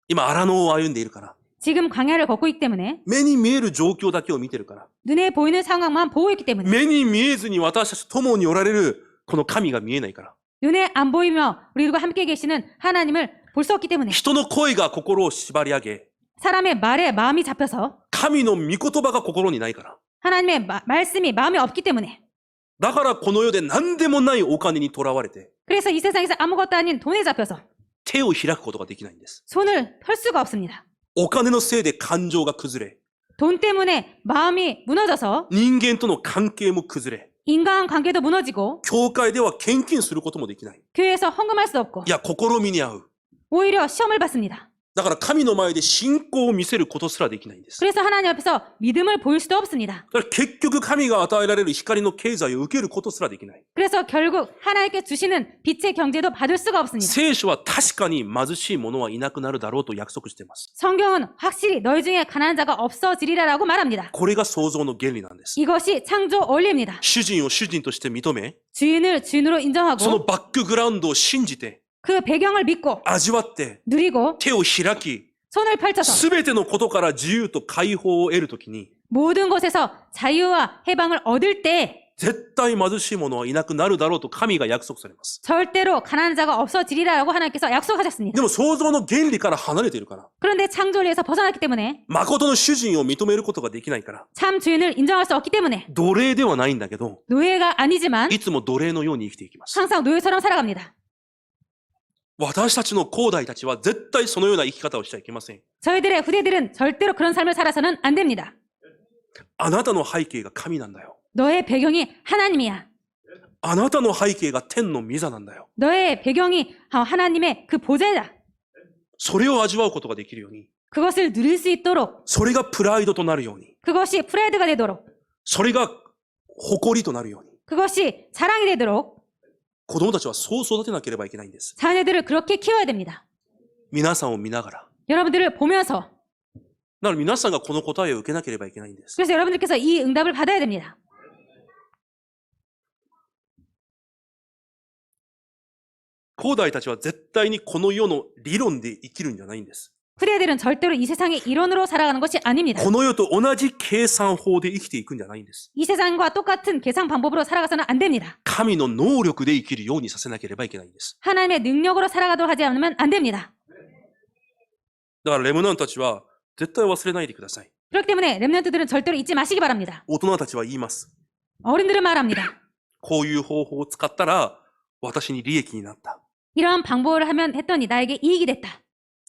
今、荒野を歩んでいるから。 지금 광야를 걷고 있기 때문에 目に見える状況だけを見てるから。 눈에 보이는 상황만 보고 있기 때문에 目に見えずに私たちと共におられるこの神が見えないから。 눈에 안 보이며 우리들과 함께 계시는 하나님을 볼 수 없기 때문에 人の声が心を縛り上げ、 사람의 말에 마음이 잡혀서 神の御言葉が心にないから。 하나님의 말씀이 마음에 없기 때문에 だからこの世で何でもないお金にとらわれて、 그래서 이 세상에서 아무것도 아닌 돈에 잡혀서 手を開くことができないんです。 손을 펼 수가 없습니다. お金のせいで感情が崩れ、 돈 때문에 마음이 무너져서 人間との関係も崩れ、 인간관계도 무너지고 教会では献金することもできない。 교회에서 헌금할 수 없고 いや、試みに遭う。 오히려 시험을 받습니다. だから神の前で信仰を見せることすらできないんです。 그래서 하나님 앞에서 믿음을 보일 수도 없습니다. だから結局神が与えられる光の経済を受けることすらできない。 그래서 결국 하나님께 주시는 빛의 경제도 받을 수가 없습니다. 聖書は確かに貧しい者はいなくなるだろうと約束しています。 성경은 확실히 너희 중에 가난한 자가 없어지리라라고 말합니다. これが創造の原理なんです。 이것이 창조 원리입니다. 主人を主人として認め、 주인을 주인으로 その 인정하고 バックグラウンドを信じて、 그 배경을 믿고 味わって、 누리고 手を開き、 손을 펼쳐서 すべてのことから自由と解放を得るときに、 모든 것에서 자유와 해방을 얻을 때 絶対貧しい者はいなくなるだろうと神が約束されます。 절대로 가난한 자가 없어지리라라고 하나님께서 약속하셨습니다. でも創造の原理から離れているから、 그런데 창조리에서 벗어났기 때문에 誠の主人を認めることができないから、 참 주인을 인정할 수 없기 때문에 奴隷ではないんだけど、 노예가 아니지만 いつも奴隷のように生きていきます。 항상 노예처럼 살아갑니다. 私たちの後代たちは絶対そのような生き方をしちゃいけません。 저희들의 후대들은 절대로 그런 삶을 살아서는 안 됩니다. あなたの背景が神なんだよ。 너의 배경이 하나님이야. あなたの背景が天の御座なんだよ。 너의 배경이 하나님의 그 보좌다. それを味わうことができるように、 그것을 누릴 수 있도록 それがプライドとなるように、 그것이 프라이드가 되도록 それが誇りとなるように、 그것이 자랑이 되도록 子供たちはそう育てなければいけないんです。 자녀들을 그렇게 키워야 됩니다. 皆さんを見ながら。 여러분들을 보면서 だから皆さんがこの答えを受けなければいけないんです。 그래서 여러분들께서 이 응답을 받아야 됩니다. 後代たちは絶対にこの世の理論で生きるんじゃないんです。 후대들은 절대로 이 세상의 이론으로 살아가는 것이 아닙니다. この世と同じ計算法で生きていくんじゃないんです。 이 세상과 똑같은 계산 방법으로 살아가서는 안 됩니다. 神の能力で生きるようにさせなければいけないんです。 하나님의 능력으로 살아가도록 하지 않으면 안 됩니다. だからレムナントたちは絶対忘れないでください。 그렇기 때문에 렘넌트들은 절대로 잊지 마시기 바랍니다. 大人たちは言います。 어른들은 말합니다. こういう方法を使ったら私に利益になった。 이러한 방법을 하면 했더니 나에게 이익이 됐다.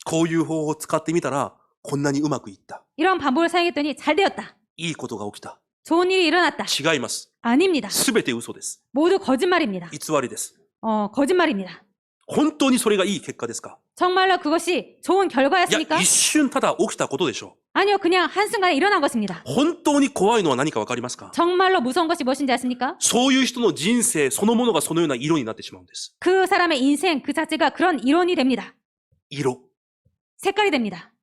こういう方法を使ってみたらこんなにうまくいった。 이러한 방법을 사용했더니 잘 되었다. いいことが起きた。 좋은 일이 일어났다. 違います。 아닙니다. すべて嘘です。 모두 거짓말입니다. 偽りです。 거짓말입니다. 本当にそれがいい結果ですか？ 정말로 그것이 좋은 いや、 결과였습니까? 一瞬ただ起きたことでしょ 아니요, 그냥 한순간에 일어난 것입니다. う。本当に怖いのは何かわかりますか？ 정말로 무서운 것이 무엇인지 아십니까? そういう人の人生そのものがそのような色になってしまうんです。 그 사람의 인생 그 자체가 그런 이론이 됩니다. 色。 색깔이 됩니다.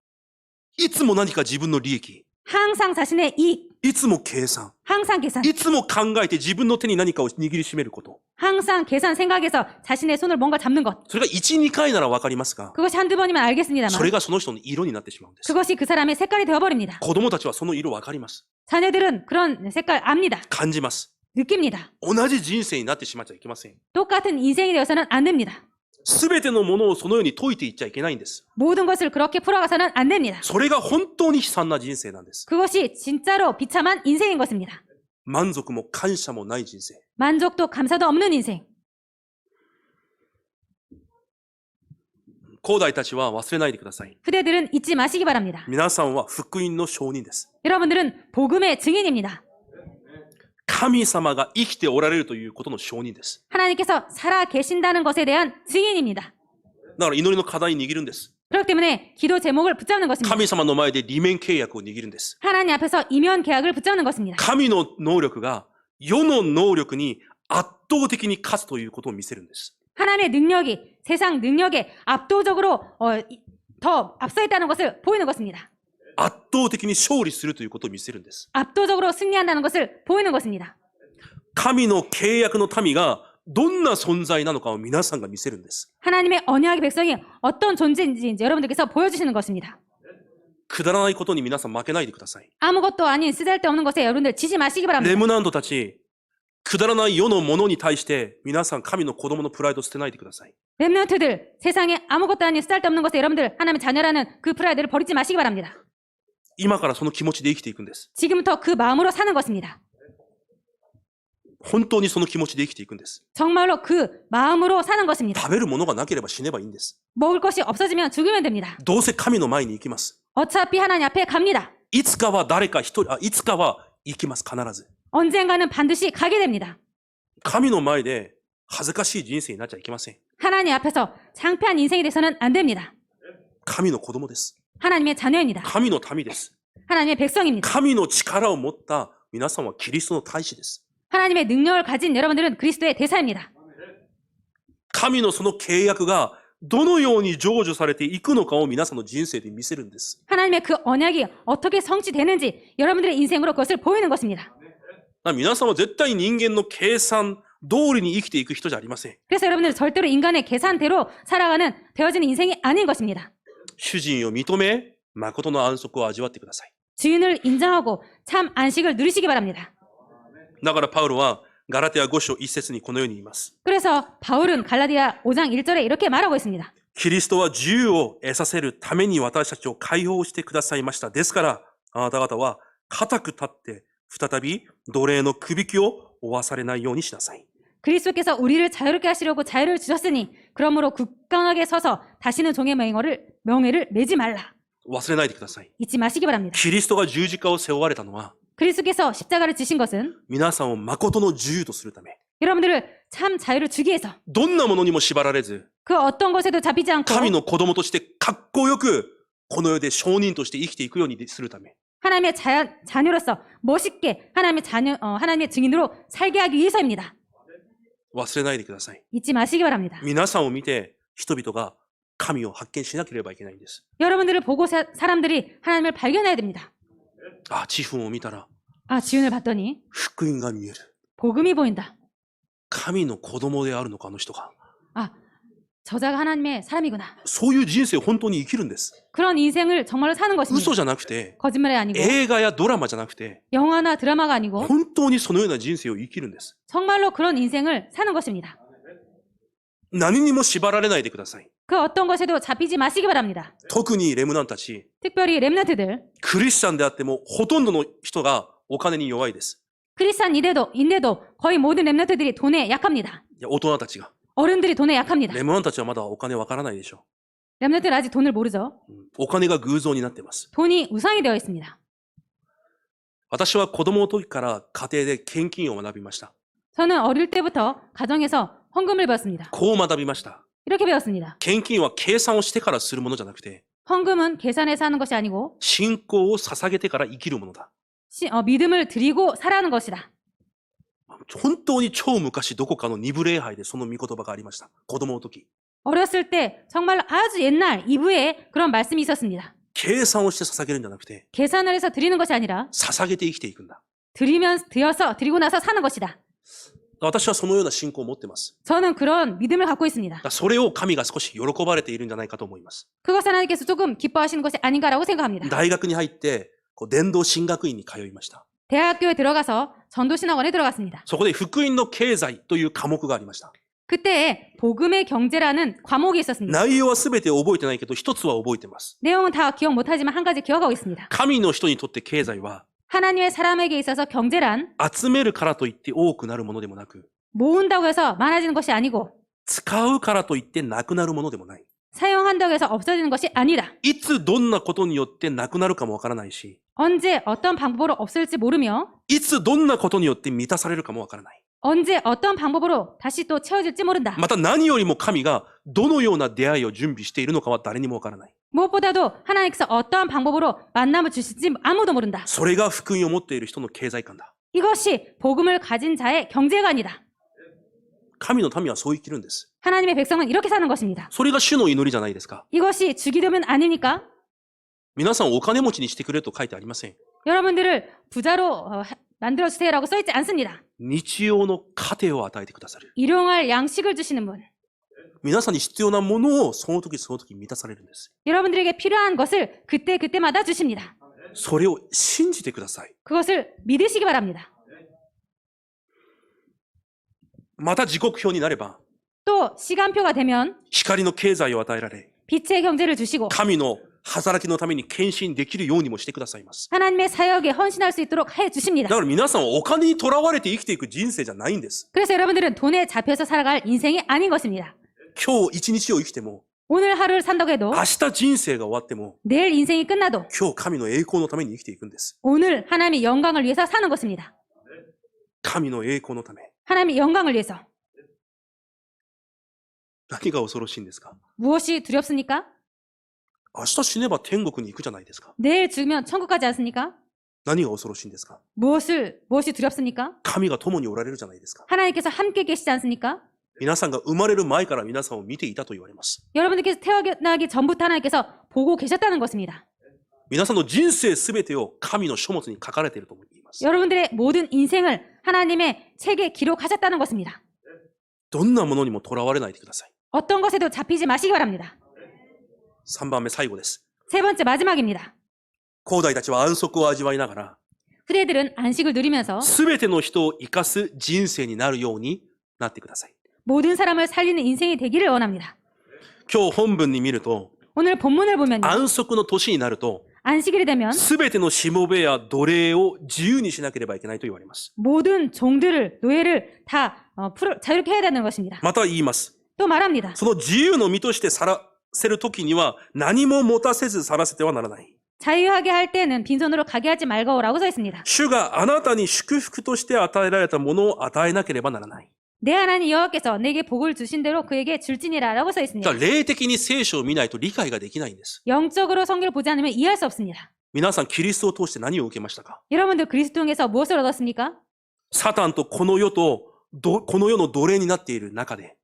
いつも何か自分の利益。 항상 자신의 이익, いつも計算。 항상 계산, いつも考えて自分の手に何かを握りしめること。 항상 계산 생각해서 자신의 손을 뭔가 잡는 것. それが1、2回ならわかりますが、 그것이 한두 번이면 알겠습니다만 それがその人の色になってしまうんです。 그것이 그 사람의 색깔이 되어버립니다. 子供たちはその色わかります。 자녀들은 그런 색깔 압니다. 感じます。 느낍니다. 同じ人生になってしまっちゃいけません。 똑같은 인생이 되어서는 안 됩니다. すべてのものをそのように解いていっちゃいけないんです。 모든 것을 그렇게 풀어가서는 안 됩니다. それが本当に悲惨な人生なんです。 그것이 진짜로 비참한 인생인 것입니다. 満足も感謝もない人生。 만족도 감사도 없는 인생. 後代たちは忘れないでください。 후대들은 잊지 마시기 바랍니다. 皆さんは福音の証人です。 여러분들은 복음의 증인입니다. 神様が生きておられるということの証人です。 하나님께서 살아 계신다는 것에 대한 증인입니다. だから祈りの課題を握るんです。 그렇기 때문에 기도 제목을 붙잡는 것입니다. 神様の前で利面契約を握るんです。 하나님 앞에서 이면 계약을 붙잡는 것입니다. 神の能力が世の能力に圧倒的に勝つということを見せるんです。 하나님의 능력이 세상 능력에 압도적으로 더 앞서 있다는 것을 보이는 것입니다. 圧倒的に勝利するということを見せるんです。 압도적으로 승리한다는 것을 보이는 것입니다. 神の契約の民がどんな存在なのかを皆さんが見せるんです。 하나님의 언약의 백성이 어떤 존재인지 여러분들께서 보여주시는 것입니다. くだらないことに皆さん負けないでください。 아무것도 아닌 쓰잘데없는 것에 여러분들 지지 마시기 レ 바랍니다. ムナントたち、くだらない世のものに対して皆さん神の子供のプライドを捨てないでください。 렘넌트들, 세상에 아무것도 아닌 쓰잘데없는 것에 여러분들 하나님의 자녀라는 그 프라이드를 버리지 마시기 바랍니다. 今からその気持ちで生きていくんです。 지금부터 그 마음으로 사는 것입니다. 本当にその気持ちで生きていくんです。 정말로 그 마음으로 사는 것입니다. 食べるものがなければ死ねばいいんです。 먹을 것이 없어지면 죽으면 됩니다. どうせ神の前に行きます。 어차피 하나님 앞에 갑니다. いつかは誰か一人、いつかは行きます、必ず。 언젠가는 반드시 가게 됩니다. 神の前で恥ずかしい人生になっちゃいけません。 하나님 앞에서 창피한 인생이 돼서는 안 됩니다. 神の子供です。 하나님의 자녀입니다. 神の民です。 하나님의 백성입니다. 神の力を持った皆さんはキリストの大使です。 하나님의 능력을 가진 여러분들은 그리스도의 대사입니다. 神のその契約がどのように成就されていくのかを皆さんの人生で見せるんです。 하나님의 그 언약이 어떻게 성취되는지 여러분들의 인생으로 그것을 보이는 것입니다. 皆さんは絶対人間の計算通りに生きていく人じゃありません。 그래서 여러분들 절대로 인간의 계산대로 살아가는 되어지는 인생이 아닌 것입니다. 主人を認め、誠の安息を味わってください。 주인을 인정하고 참 안식을 누리시기 바랍니다. だからパウロはガラテヤ5章1節にこのように言います。 그래서 바울은 갈라디아 5장 1절에 이렇게 말하고 있습니다. キリストは自由を得させるために私たちを解放してくださいました。ですから、あなた方は固く立って再び奴隷のくびきを負わされないようにしなさい。 그리스도께서 우리를 자유롭게 하시려고 자유를 주셨으니 그러므로 굳건하게 서서 다시는 종의 명예를 매지 말라. 忘れないでください。 잊지 마시기 바랍니다. キリストが十字架を背負われたのは、 그리스도께서 십자가를 지신 것은 皆さんを誠の自由とするため、 여러분들을 참 자유를 주기 위해서 どんなものにも縛られず、 그 어떤 것에도 잡히지 않고 神の子供としてかっこよく、この世で証人として生きていくようにするため、 하나님의 자녀로서 멋있게 하나님의 증인으로 살게 하기 위해서입니다. 忘れないでください。 잊지 마시기 바랍니다. 皆さんを見て、人々が神を発見しなければいけないんです。 여러분들을 보고 사람들이 하나님을 발견해야 됩니다. あ、チフンを見たら、 아, 지훈을 봤더니 福音が見える。 복음이 보인다. 神の子供であるのか、あの人が。 아, 저자가 하나님의 사람이구나. そういう人生を本当に生きるんです。 그런 인생을 정말로 사는 것입니다. 嘘じゃなくて、 거짓말이 아니고 映画やドラマじゃなくて、 영화나 드라마가 아니고 本当にそのような人生を生きるんです。 정말로 그런 인생을 사는 것입니다. 何にも縛られないでください。 그 어떤 것에도 잡히지 마시기 바랍니다. 特にレムナンたち、 특별히 렘넌트들, クリスチャンであってもほとんどの人がお金に弱いです。 크리스찬인데도 거의 모든 렘넌트들이 돈에 약합니다. いや、大人たちが。 어른들이 돈에 약합니다. レムナンたちはまだお金わからないでしょ 렘넌트는 아직 돈을 모르죠. う。お金が偶像になってます。 돈이 우상이 되어 있습니다. 私は子供の時から家庭で献金を学びました。 저는 어릴 때부터 가정에서 헌금을 배웠습니다. こう学びました。 이렇게 배웠습니다. 献金は計算をしてからするものじゃなくて、 헌금은 계산해서 하는 것이 아니고 信仰を捧げてから生きるものだ。 믿음을 드리고 살아가는 것이다. 本当に超昔どこかの二部礼拝でその御言葉がありました。子供の時。 어렸을 때 정말 아주 옛날 이브에 그런 말씀이 있었습니다. 計算をして捧げるんじゃなくて、 계산을 해서 드리는 것이 아니라 捧げて生きていくんだ。 드리고 나서 사는 것이다. 私はそのような信仰を持っています。 저는 그런 믿음을 갖고 있습니다. それを神が少し喜ばれているんじゃないかと思います。 그것을 하나님께서 조금 기뻐하시는 것이 아닌가라고 생각합니다. 大学に入って、伝道神学院に通いました。 대학교에 들어가서 전도신학원에 들어갔습니다. そこで福音の経済という科目がありました。 그때 복음의 경제라는 과목이 있었습니다. 内容は全て覚えてないけど、一つは覚えてます。 내용은 다 기억 못하지만 한 가지 기억하고 있습니다. 神の人にとって経済は、 하나님의 사람에게 있어서 경제란 集めるからといって多くなるものでもなく、 모은다고 해서 많아지는 것이 아니고 使うからといってなくなるものでもない。 사용한다고 해서 없어지는 것이 아니다. いつどんなことによってなくなるかもわからないし、 언제 어떤 방법으로 없을지 모르며 いつどんなことによって満たされるかもわからない。 언제 어떤 방법으로 다시 또 채워질지 모른다. また何よりも神がどのような出会いを準備しているのかは誰にもわからない。 무엇보다도 하나님께서 어떠한 방법으로 만남을 주실지 아무도 모른다. それが福音を持っている人の経済観だ。 이것이 복음을 가진 자의 경제관이다. 神の民はそう生きるんです。 하나님의 백성은 이렇게 사는 것입니다. それが主の祈りじゃないですか。 이것이 주기도면 아닙니까? 皆さんをお金持ちにしてくれと書いてありません。 여러분들을 부자로 만들어주세요라고 써있지 않습니다. 日曜の糧を与えてくださる。 일용할 양식을 주시는 분. 皆さんに必要なものをその時その時満たされるんです。 여러분들에게 필요한 것을 그때그때마다 주십니다. それを信じてください。 그것을 믿으시기 바랍니다. また時刻表になれば、 또 시간표가 되면 光の経済を与えられ、 빛의 경제를 주시고 神の働きのために献身できるようにもしてくださいます。 하나님의 사역에 헌신할 수 있도록 해주십니다. だから皆さんはお金にとらわれて生きていく人生じゃないんです。 그래서 여러분들은 돈에 잡혀서 살아갈 인생이 아닌 것입니다. 今日一日を生きても、 오늘 하루를 산다고 해도 明日人生が終わっても、 내일 인생이 끝나도 今日神の栄光のために生きていくんです。 오늘 하나님의 영광을 위해서 사는 것입니다. 神の栄光のため。 하나님의 영광을 위해서. 何が恐ろしいんですか？ 무엇이 두렵습니까? 明日死ねば天国に行くじゃないですか。 내일 죽으면 천국 가지 않습니까? 何が恐ろしいんですか？ 무엇이 두렵습니까? 神が共におられるじゃないですか。 하나님께서 함께 계시지 않습니까? 皆さんが生まれる前から皆さんを見ていたと言われます。 여러분들께서 태어나기 전부터 하나님께서 보고 계셨다는 것입니다. 皆さんの人生すべてを神の書物に書かれていると言います。 여러분들의 모든 인생을 하나님의 책에 기록하셨다는 것입니다. どんなものにもとらわれないでください。 어떤 것에도 잡히지 마시기 바랍니다. 3番目最後です。 세 번째 마지막입니다. 後代たちは安息を味わいながら、 후대들은 안식을 누리면서 すべての人を生かす人生になるようになってください。 모든 사람을 살리는 인생이 되기를 원합니다. 今日本文に見ると、 오늘 본문을 보면요. 安息の年になると、 안식일이 되면 すべてのしもべや奴隷を自由にしなければいけないと言われます。 모든 종들을 노예를 다 자유롭게 해야 되는 것입니다. また言います。 또 말합니다. その自由の身としてさらせるときには何も持たせず去らせてはならない。 자유하게 할 때는 빈손으로 가게 하지 말거라고 써 있습니다. 主があなたに祝福として与えられたものを与えなければならない。 내 하나님 여호와께서 내게 복을 주신 대로 그에게 줄지니라라고 써 だ 있습니다. から霊的に聖書を見ないと理解ができないんです。 영적으로 성경을 보지 않으면 이해할 수 없습니다. 皆さんキリストを通して何を受けましたか？ 여러분들 그리스도 통해서 무엇을 얻었습니까? サタンとこの世この世の奴隷になっている中で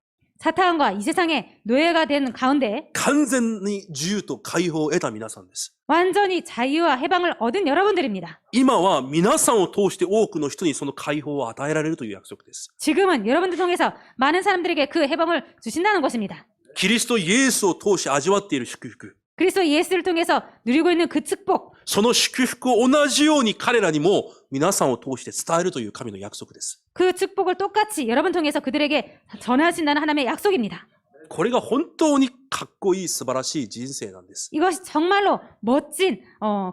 사탄과 이 세상의 노예가 된 가운데 完全に自由と解放を得た皆さんです。 완전히 자유와 해방을 얻은 여러분들입니다. 今は皆さんを通して多くの人にその解放を与えられるという約束です。 지금은 여러분들 통해서 많은 사람들에게 그 해방을 주신다는 것입니다. キリストイエスを通して味わっている祝福。 그리스도 예수를 통해서 누리고 있는 그 축복, その祝福を同じように彼らにも皆さんを通して伝えるという神の約束です。 그 축복을 똑같이 여러분 통해서 그들에게 전하신다는 하나님의 약속입니다. これが本当にかっこいい素晴らしい人生なんです。 이것이 정말로 멋진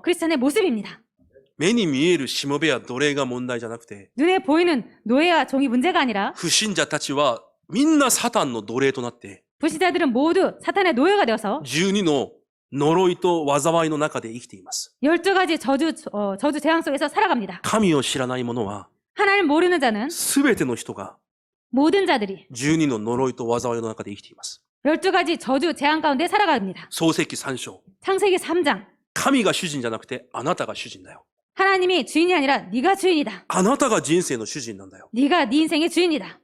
크리스찬의 모습입니다. 目に見えるしもべや奴隷が問題じゃなくて、 눈에 보이는 노예와 종이 문제가 아니라 不信者たちはみんなサタンの奴隷となって、 불신자들은 모두 사탄의 노예가 되어서 12の呪いと災いの中で生きています。 12가지 저주 재앙 속에서 살아갑니다. 神を知らない者は、 하나님 모르는 자는 すべての人が 모든 자들이 12の呪いと災いの中で生きています。 12가지 저주 재앙 가운데 살아갑니다. 創世記3章。 창세기 3장. 神が主人じゃなくて、あなたが主人だよ。 하나님이 주인이 아니라 네가 주인이다. あなたが人生の主人なんだよ。 네가 네 인생의 주인이다.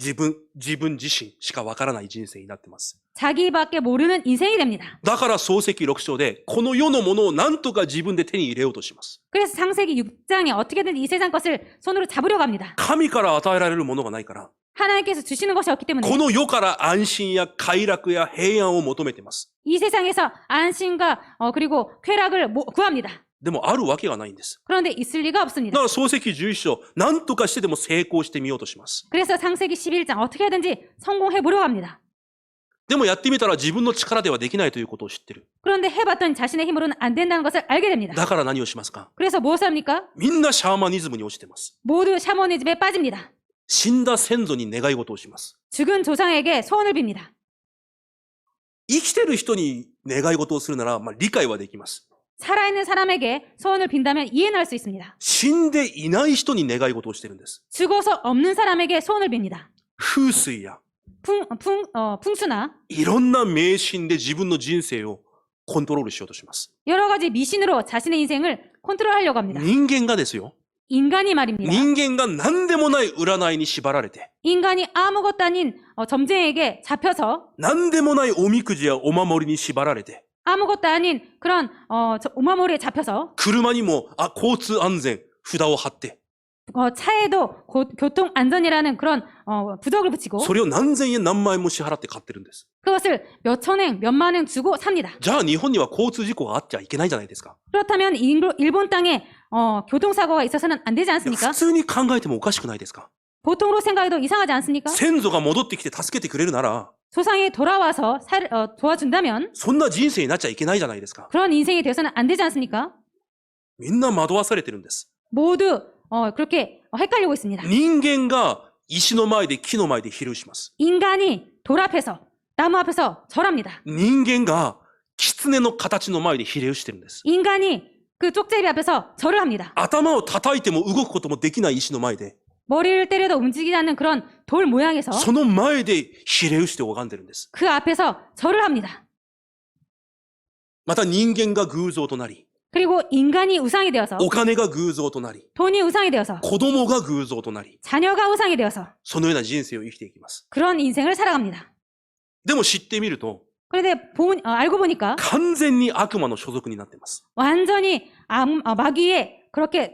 自分自身しかわからない人生になってます。 자기밖에 모르는 인생이 됩니다. だから創世記6章で、この世のものを何とか自分で手に入れようとします。 그래서 창세기 6장에 어떻게든 이 세상 것을 손으로 잡으려고 합니다. 神から与えられるものがないから、 하나님께서 주시는 것이 없기 때문에 この世から安心や快楽や平安を求めています。 이 세상에서 안심과 그리고 쾌락을 구합니다. でもあるわけがないんです。 그런데 있을 리가 だ 없습니다. から創世記11章、何とかしてでも成功してみようとします。 그래서 창세기 11장 어떻게 하든지 성공해 보려고 합니다. でもやってみたら自分の力ではできないということを知ってる。 그런데 해봤더니 자신의 힘으로는 안 된다는 것을 알게 됩니다. だから何をしますか？ 그래서 무엇을 합니까? みんなシャーマニズムに落ちてます。 모두 샤머니즘에 빠집니다. 死んだ先祖に願い事をします。 죽은 조상에게 소원을 빕니다. 生きてる人に願い事をするなら、理解はできます。 살아있는 사람에게 소원을 빈다면 이해는 할 수 있습니다. 死んでいない人に願い事をしてるんです。 죽어서 없는 사람에게 소원을 빕니다. 風水や 풍수나 いろんな迷信で自分の人生をコントロールしようとします。 여러 가지 미신으로 자신의 인생을 컨트롤하려고 합니다. 人間がですよ。 인간이 말입니다. 人間が何でもない占いに縛られて、 인간이 아무것도 아닌 점쟁이에게 잡혀서 何でもないおみくじやお守りに縛られて、 아무것도 아닌 그런 오마모리에 잡혀서 車にも交通安全札を貼って、 차에도 교통 안전이라는 그런 부적을 붙이고 それを何千円何万円も支払って買ってるんです。 그것을 몇 천행 몇만 행 주고 삽니다. じゃあ日本には交通事故があっちゃいけないじゃないですか。 그렇다면 일본 땅에 교통사고가 있어서는 안 되지 普 않습니까? 通に考えてもおかしくないですか。 보통으로 생각해도 이상하지 않습니까? 先祖が戻ってきて助けてくれるなら、 조상이 돌아와서 도와준다면 そんな人生になっちゃいけないじゃないですか。 그런 인생이 되어서는 안 되지 않습니까? みんな惑わされてるんです。 모두 그렇게 헷갈리고 있습니다. 人間が石の前で木の前でひれ伏します。 인간이 돌 앞에서 나무 앞에서 절합니다. 人間が狐の形の前でひれ伏してるんです。 인간이 그 쪽제비 앞에서 절을 합니다. 頭を叩いても動くこともできない石の前で、 머리를 때려도 움직이지 않는 그런 돌 모양에서 その前でひれ伏して拝んでるんです。 그 앞에서 절을 합니다. また人間が偶像となり、 그리고 인간이 우상이 되어서 お金が偶像となり、 돈이 우상이 되어서 子供が偶像となり、 자녀가 우상이 되어서 そのような人生を生きていきます。 그런 인생을 살아갑니다. でも知ってみると、 그런데 알고 보니까 完全に悪魔の所属になっています。 완전히 마귀에 그렇게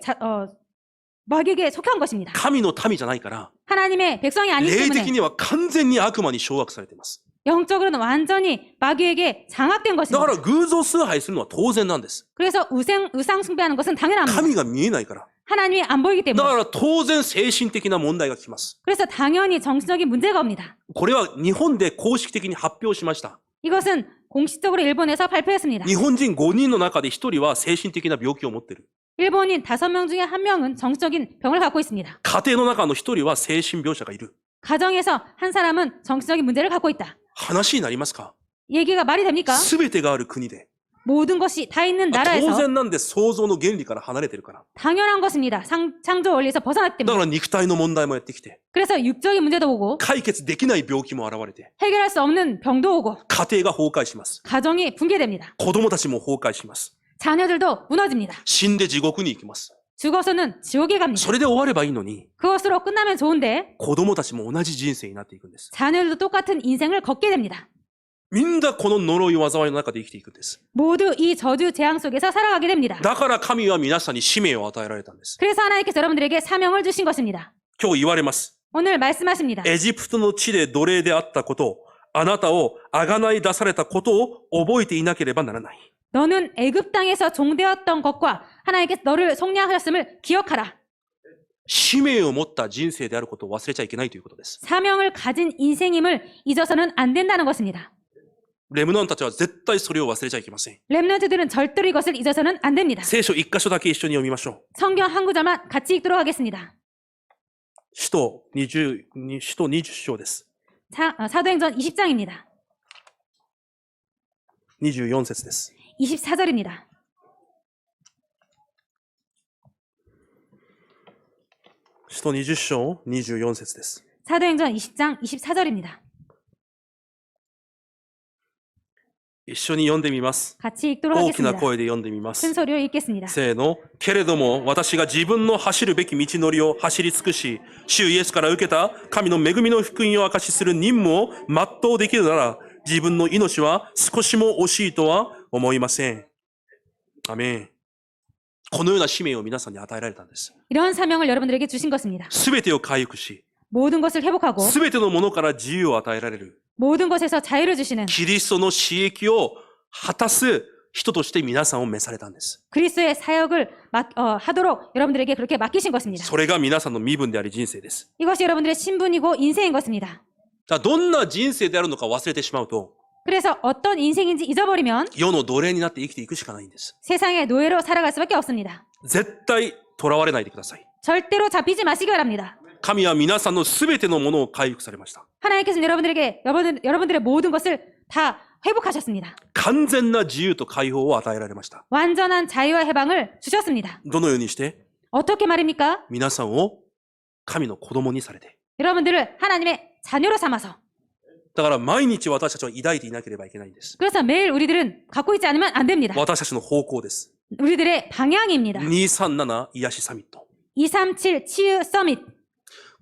마귀에게 속한 것입니다. 神の民じゃないから、 하나님의 백성이 아니기 霊 때문에 的には完全に悪魔に掌握されています。 영적으로는 완전히 마귀에게 장악된 だ 것입니다. から偶像崇拝するのは当然なんです。 그래서 우상 숭배하는 것은 당연합니다. 神が見えないから。 하나님이 안 보이기 だ 때문에. から当然精神的な問題が来ます。 그래서 당연히 정신적인 문제가 옵니다. これは日本で公式的に発表しました。 이것은 공식적으로 일본에서 발표했습니다. 日本人5人の中で1人は精神的な病気を持っている。 일본인 5명 중에 1명은 정신적인 병을 갖고 있습니다. 家庭の中の1人は精神病者がいる。 가정에서 한 사람은 정신적인 문제를 갖고 있다. 話になりますか？ 얘기가 말이 됩니까? すべてがある国で。 모든 것이 다 있는 当 나라에서 然なんで創造の原理から離れてるから。 당연한 것입니다. 창조 원리에서 벗어났기 だか 때문에. ら肉体の問題もやってきて、 그래서 육적인 문제도 오고 解決できない病気も現れて、 해결할 수 없는 병도 오고 家庭が崩壊します。 가정이 붕괴됩니다. 子供たちも崩壊します。 자녀들도 무너집니다. 死んで地獄に行きます。 죽어서는 지옥에 갑니다. それで終わればいいのに、 그것으로 끝나면 좋은데 子供たちも同じ人生になっていくんです。 자녀들도 똑같은 인생을 걷게 됩니다. みんなこの呪い災いの中で生きていくんです。 모두 이 저주 재앙 속에서 살아가게 됩니다. だから神は皆さんに使命を与えられたんです。 그래서 하나님께서 여러분들에게 사명을 주신 것입니다. 今日言われます。 오늘 말씀하십니다. エジプトの地で奴隷であったこと、あなたを贖い出されたことを覚えていなければならない。 너는 애굽 땅에서 종되었던 것과 하나님께서 너를 속량하셨음을 기억하라. 使命を持った人生であることを忘れちゃいけないということです。 사명을 가진 인생임을 잊어서는 안 된다는 것입니다. レムナンたちは絶対それを忘れちゃいけません。 렘넌트들은 절대로 이것을 잊어서는 안 됩니다. 聖書一箇所だけ一緒に読みましょう。 성경 한 구절만 같이 읽도록 하겠습니다. 使徒20章です。 사도행전 20장입니다. 24節です。 24절입니다. 使徒20章24節です。 사도행전 20장 24절입니다. 一緒に読んでみます。 같이 읽도록 大きな 하겠습니다. 声で読んでみま 큰 す。 소리로 읽겠습니다. せーの。けれども、私が自分の走るべき道のりを走り尽くし、主イエスから受けた神の恵みの福音を証しする任務を全うできるなら、自分の命は少しも惜しいとは思いません。アメン。このような使命を皆さんに与えられたんです。 이런 사명을 여러분들에게 주신 것입니다. すべてを回復し、 모든 것을 회복하고 すべてのものから自由を与えられる。 모든 것에서 자유를 주시는 キリストの使役を果たす人として皆さんを召されたんです。 그리스도의 사역을 하도록 여러분들에게 그렇게 맡기신 것입니다. それが皆さんの身分であり人生です。 이것이 여러분들의 신분이고 인생인 것입니다. じゃあどんな人生であるのか忘れてしまうと、 그래서 어떤 인생인지 잊어버리면 世の奴隷になって生きていくしかないんです。 세상의 노예로 살아갈 수밖에 없습니다. 絶対囚われないでください。 절대로 잡히지 마시기 바랍니다. 神は皆さんのすべてのものを回復されました。 하나님께서는 여러분들의 모든 것을 다 회복하셨습니다. 完全な自由と解放を与えられました。 완전한 자유와 해방을 주셨습니다. どのようにして 어떻게 말입니까? 皆さんを神の子供にされて。 여러분들을 하나님의 자녀로 삼아서. だから毎日私たちは抱いていなければいけないんです。 그래서 매일 우리들은 갖고 있지 않으면 안 됩니다. 私たちの方向です。 우리들의 방향입니다. 237癒しサミット。 237 치유 서밋.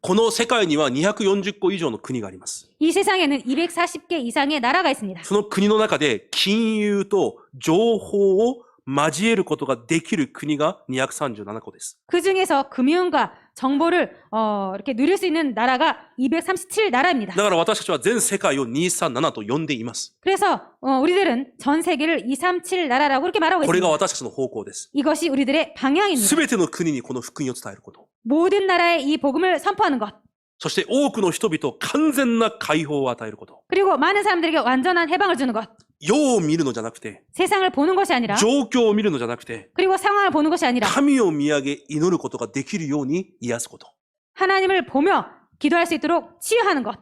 この世界には240個以上の国があります。 이 세상에는 240개 이상의 나라가 있습니다. その国の中で金融と情報を交えることができる国が237個です。 그 중에서 금융과 정보를 이렇게 누릴 수 있는 나라가 237 나라입니다. だから私たちは全世界を237と呼んでいます。 그래서 우리들은 전 세계를 237 나라라고 그렇게 말하고 これが 있습니다. 私たちの方向です。 이것이 우리들의 방향입니다. すべての国にこの福音を伝えること。 모든 나라에 이 복음을 선포하는 것. そして多くの人々を完全な解放を与えること。 그리고 많은 사람들에게 완전한 해방을 주는 것. 世を見るのじゃなくて、 세상을 보는 것이 아니라 状況を見るのじゃなくて、 그리고 상황을 보는 것이 아니라 神を見上げ祈ることができるように癒すこと。 하나님을 보며 기도할 수 있도록 치유하는 것.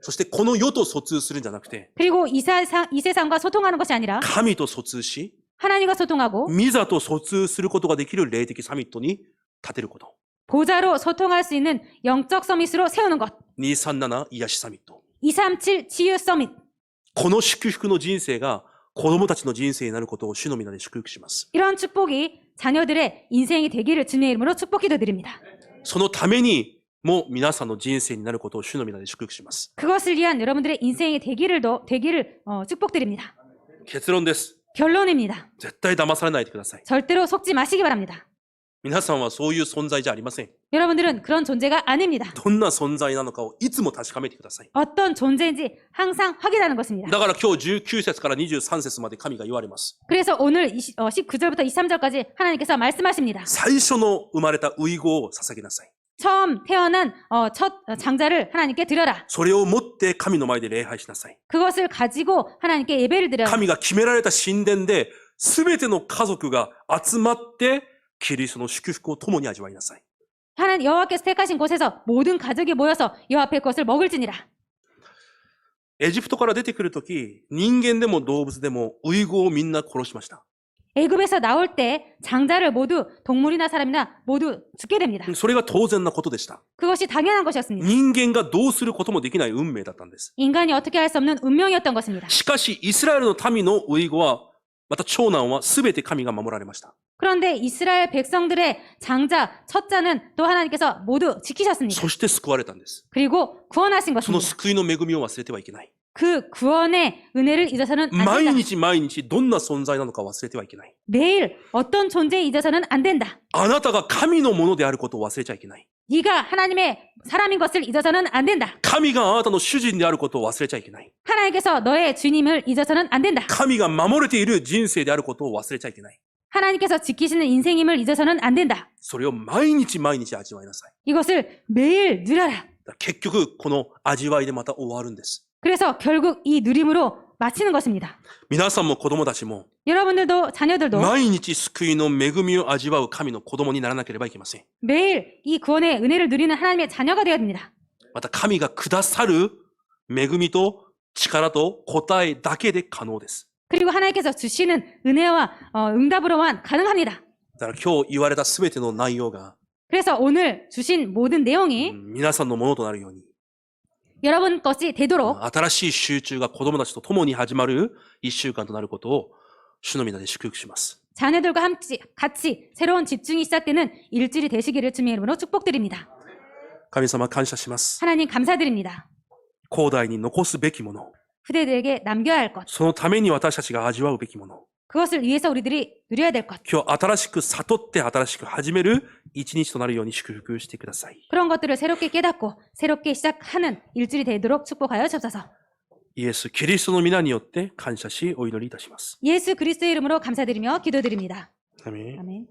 そしてこの世と疎通するんじゃなくて、 그리고 이 세상과 소통하는 것이 아니라 神と疎通し、 하나님과 소통하고 御座と疎通することができる霊的サミットに立てること。 보좌로 소통할 수 있는 영적 서밋으로 세우는 것. 237癒しサミット。 237 치유 서밋. この祝福の人生が子供たちの人生になることを主の皆で祝福します。 이런 축복이 자녀들의 인생이 되기를 주님의 이름으로 축복 기도드립니다. そのためにも皆さんの人生になることを主の皆で祝福します。 그것을 위한 여러분들의 인생이 되기를 축복드립니다. 結論です。 결론입니다. 絶対騙されないでください。 절대로 속지 마시기 바랍니다. 皆さんはそういう存在じゃありません。 여러분들은 그런 존재가 아닙니다. どんな存在なのかをいつも確かめてください。 어떤 존재인지 항상 확인하는 것입니다. だから今日19節から23節まで神が言われます。 그래서 오늘 19절부터 23절까지 하나님께서 말씀하십니다. 最初の生まれた遺語を捧げなさい。 처음 태어난 첫 장자를 하나님께 드려라. それを持って神の前で礼拝しなさい。 그것을 가지고 하나님께 예배를 드려라. 神が決められた神殿で全ての家族が集まってキリストの祝福を共に味わいなさい。 하나님 여호와께서 택하신 곳에서 모든 가족이 모여서 여호와 앞에 것을 먹을지니라. エジプトから出てくるとき、人間でも動物でも遺語をみんな殺しました。 애굽에서 나올 때 장자를 모두 동물이나 사람이나 모두 죽게 됩니다. それが当然なことでした。 그것이 당연한 것이었습니다. 人間がどうすることもできない運命だったんです。 인간이 어떻게 할 수 없는 운명이었던 것입니다. しかし、イスラエルの民の遺語は、また長男は全て神が守られました。 그런데 이스라엘 백성들의 장자, 첫자는 또 하나님께서 모두 지키셨습니다. そして救われたんです。 그리고 구원하신 その 것입니다. 救いの恵みを忘れてはいけない。 그 구원의 은혜를 잊어서는 안 毎 된다. 日毎日どんな存在なのか忘れてはいけない。 매일 어떤 존재에 잊어서는 안 된다. あなたが神のものであることを忘れちゃいけない。 네가 하나님의 사람인 것을 잊어서는 안 된다. 神があなたの主人であることを忘れちゃいけない。 하나님께서 너의 주님을 잊어서는 안 된다. 神が守れている人生であることを忘れちゃいけない。 하나님께서 지키시는 인생임을 잊어서는 안 된다. それを毎日毎日味わいなさい。 이것을 매일 누려라. 結局、この味わいでまた終わるんです。 그래서 결국 이 누림으로 마치는 것입니다. 皆さんも子供たちも、 여러분들도 자녀들도 毎日救いの恵みを味わう神の子供にならなければいけません。 매일 이 구원의 은혜를 누리는 하나님의 자녀가 되어야 됩니다. また神がくださる恵みと力と答えだけで可能です。 그리고 하나님께서 주시는 은혜와 응답으로만 가능합니다. だから今日言われたすべての内容が、 그래서 오늘 주신 모든 내용이 皆さんのものとなるように、 여러분 것이 되도록 新しい集中が子供たちと共に始まる一週間となることを主の皆で祝福します。 자녀들과 같이 새로운 집중이 시작되는 일주일이 되시기를 주님의 이름으로 축복드립니다. 神様感謝します。 하나님 감사드립니다. 後代に残すべきもの、 후대들에게 남겨야 할 것, そのために私たちが味わうべきもの、 그것을 위해서 우리들이 누려야 될 것, 今日新しく悟って新しく始める一日となるように祝福してください。 그런 것들을 새롭게 깨닫고 새롭게 시작하는 일주일이 되도록 축복하여 주옵소서. イエス・キリストの皆によって感謝しお祈りいたします。 예수 그리스도의 이름으로 감사드리며 기도드립니다. 아멘. 아멘.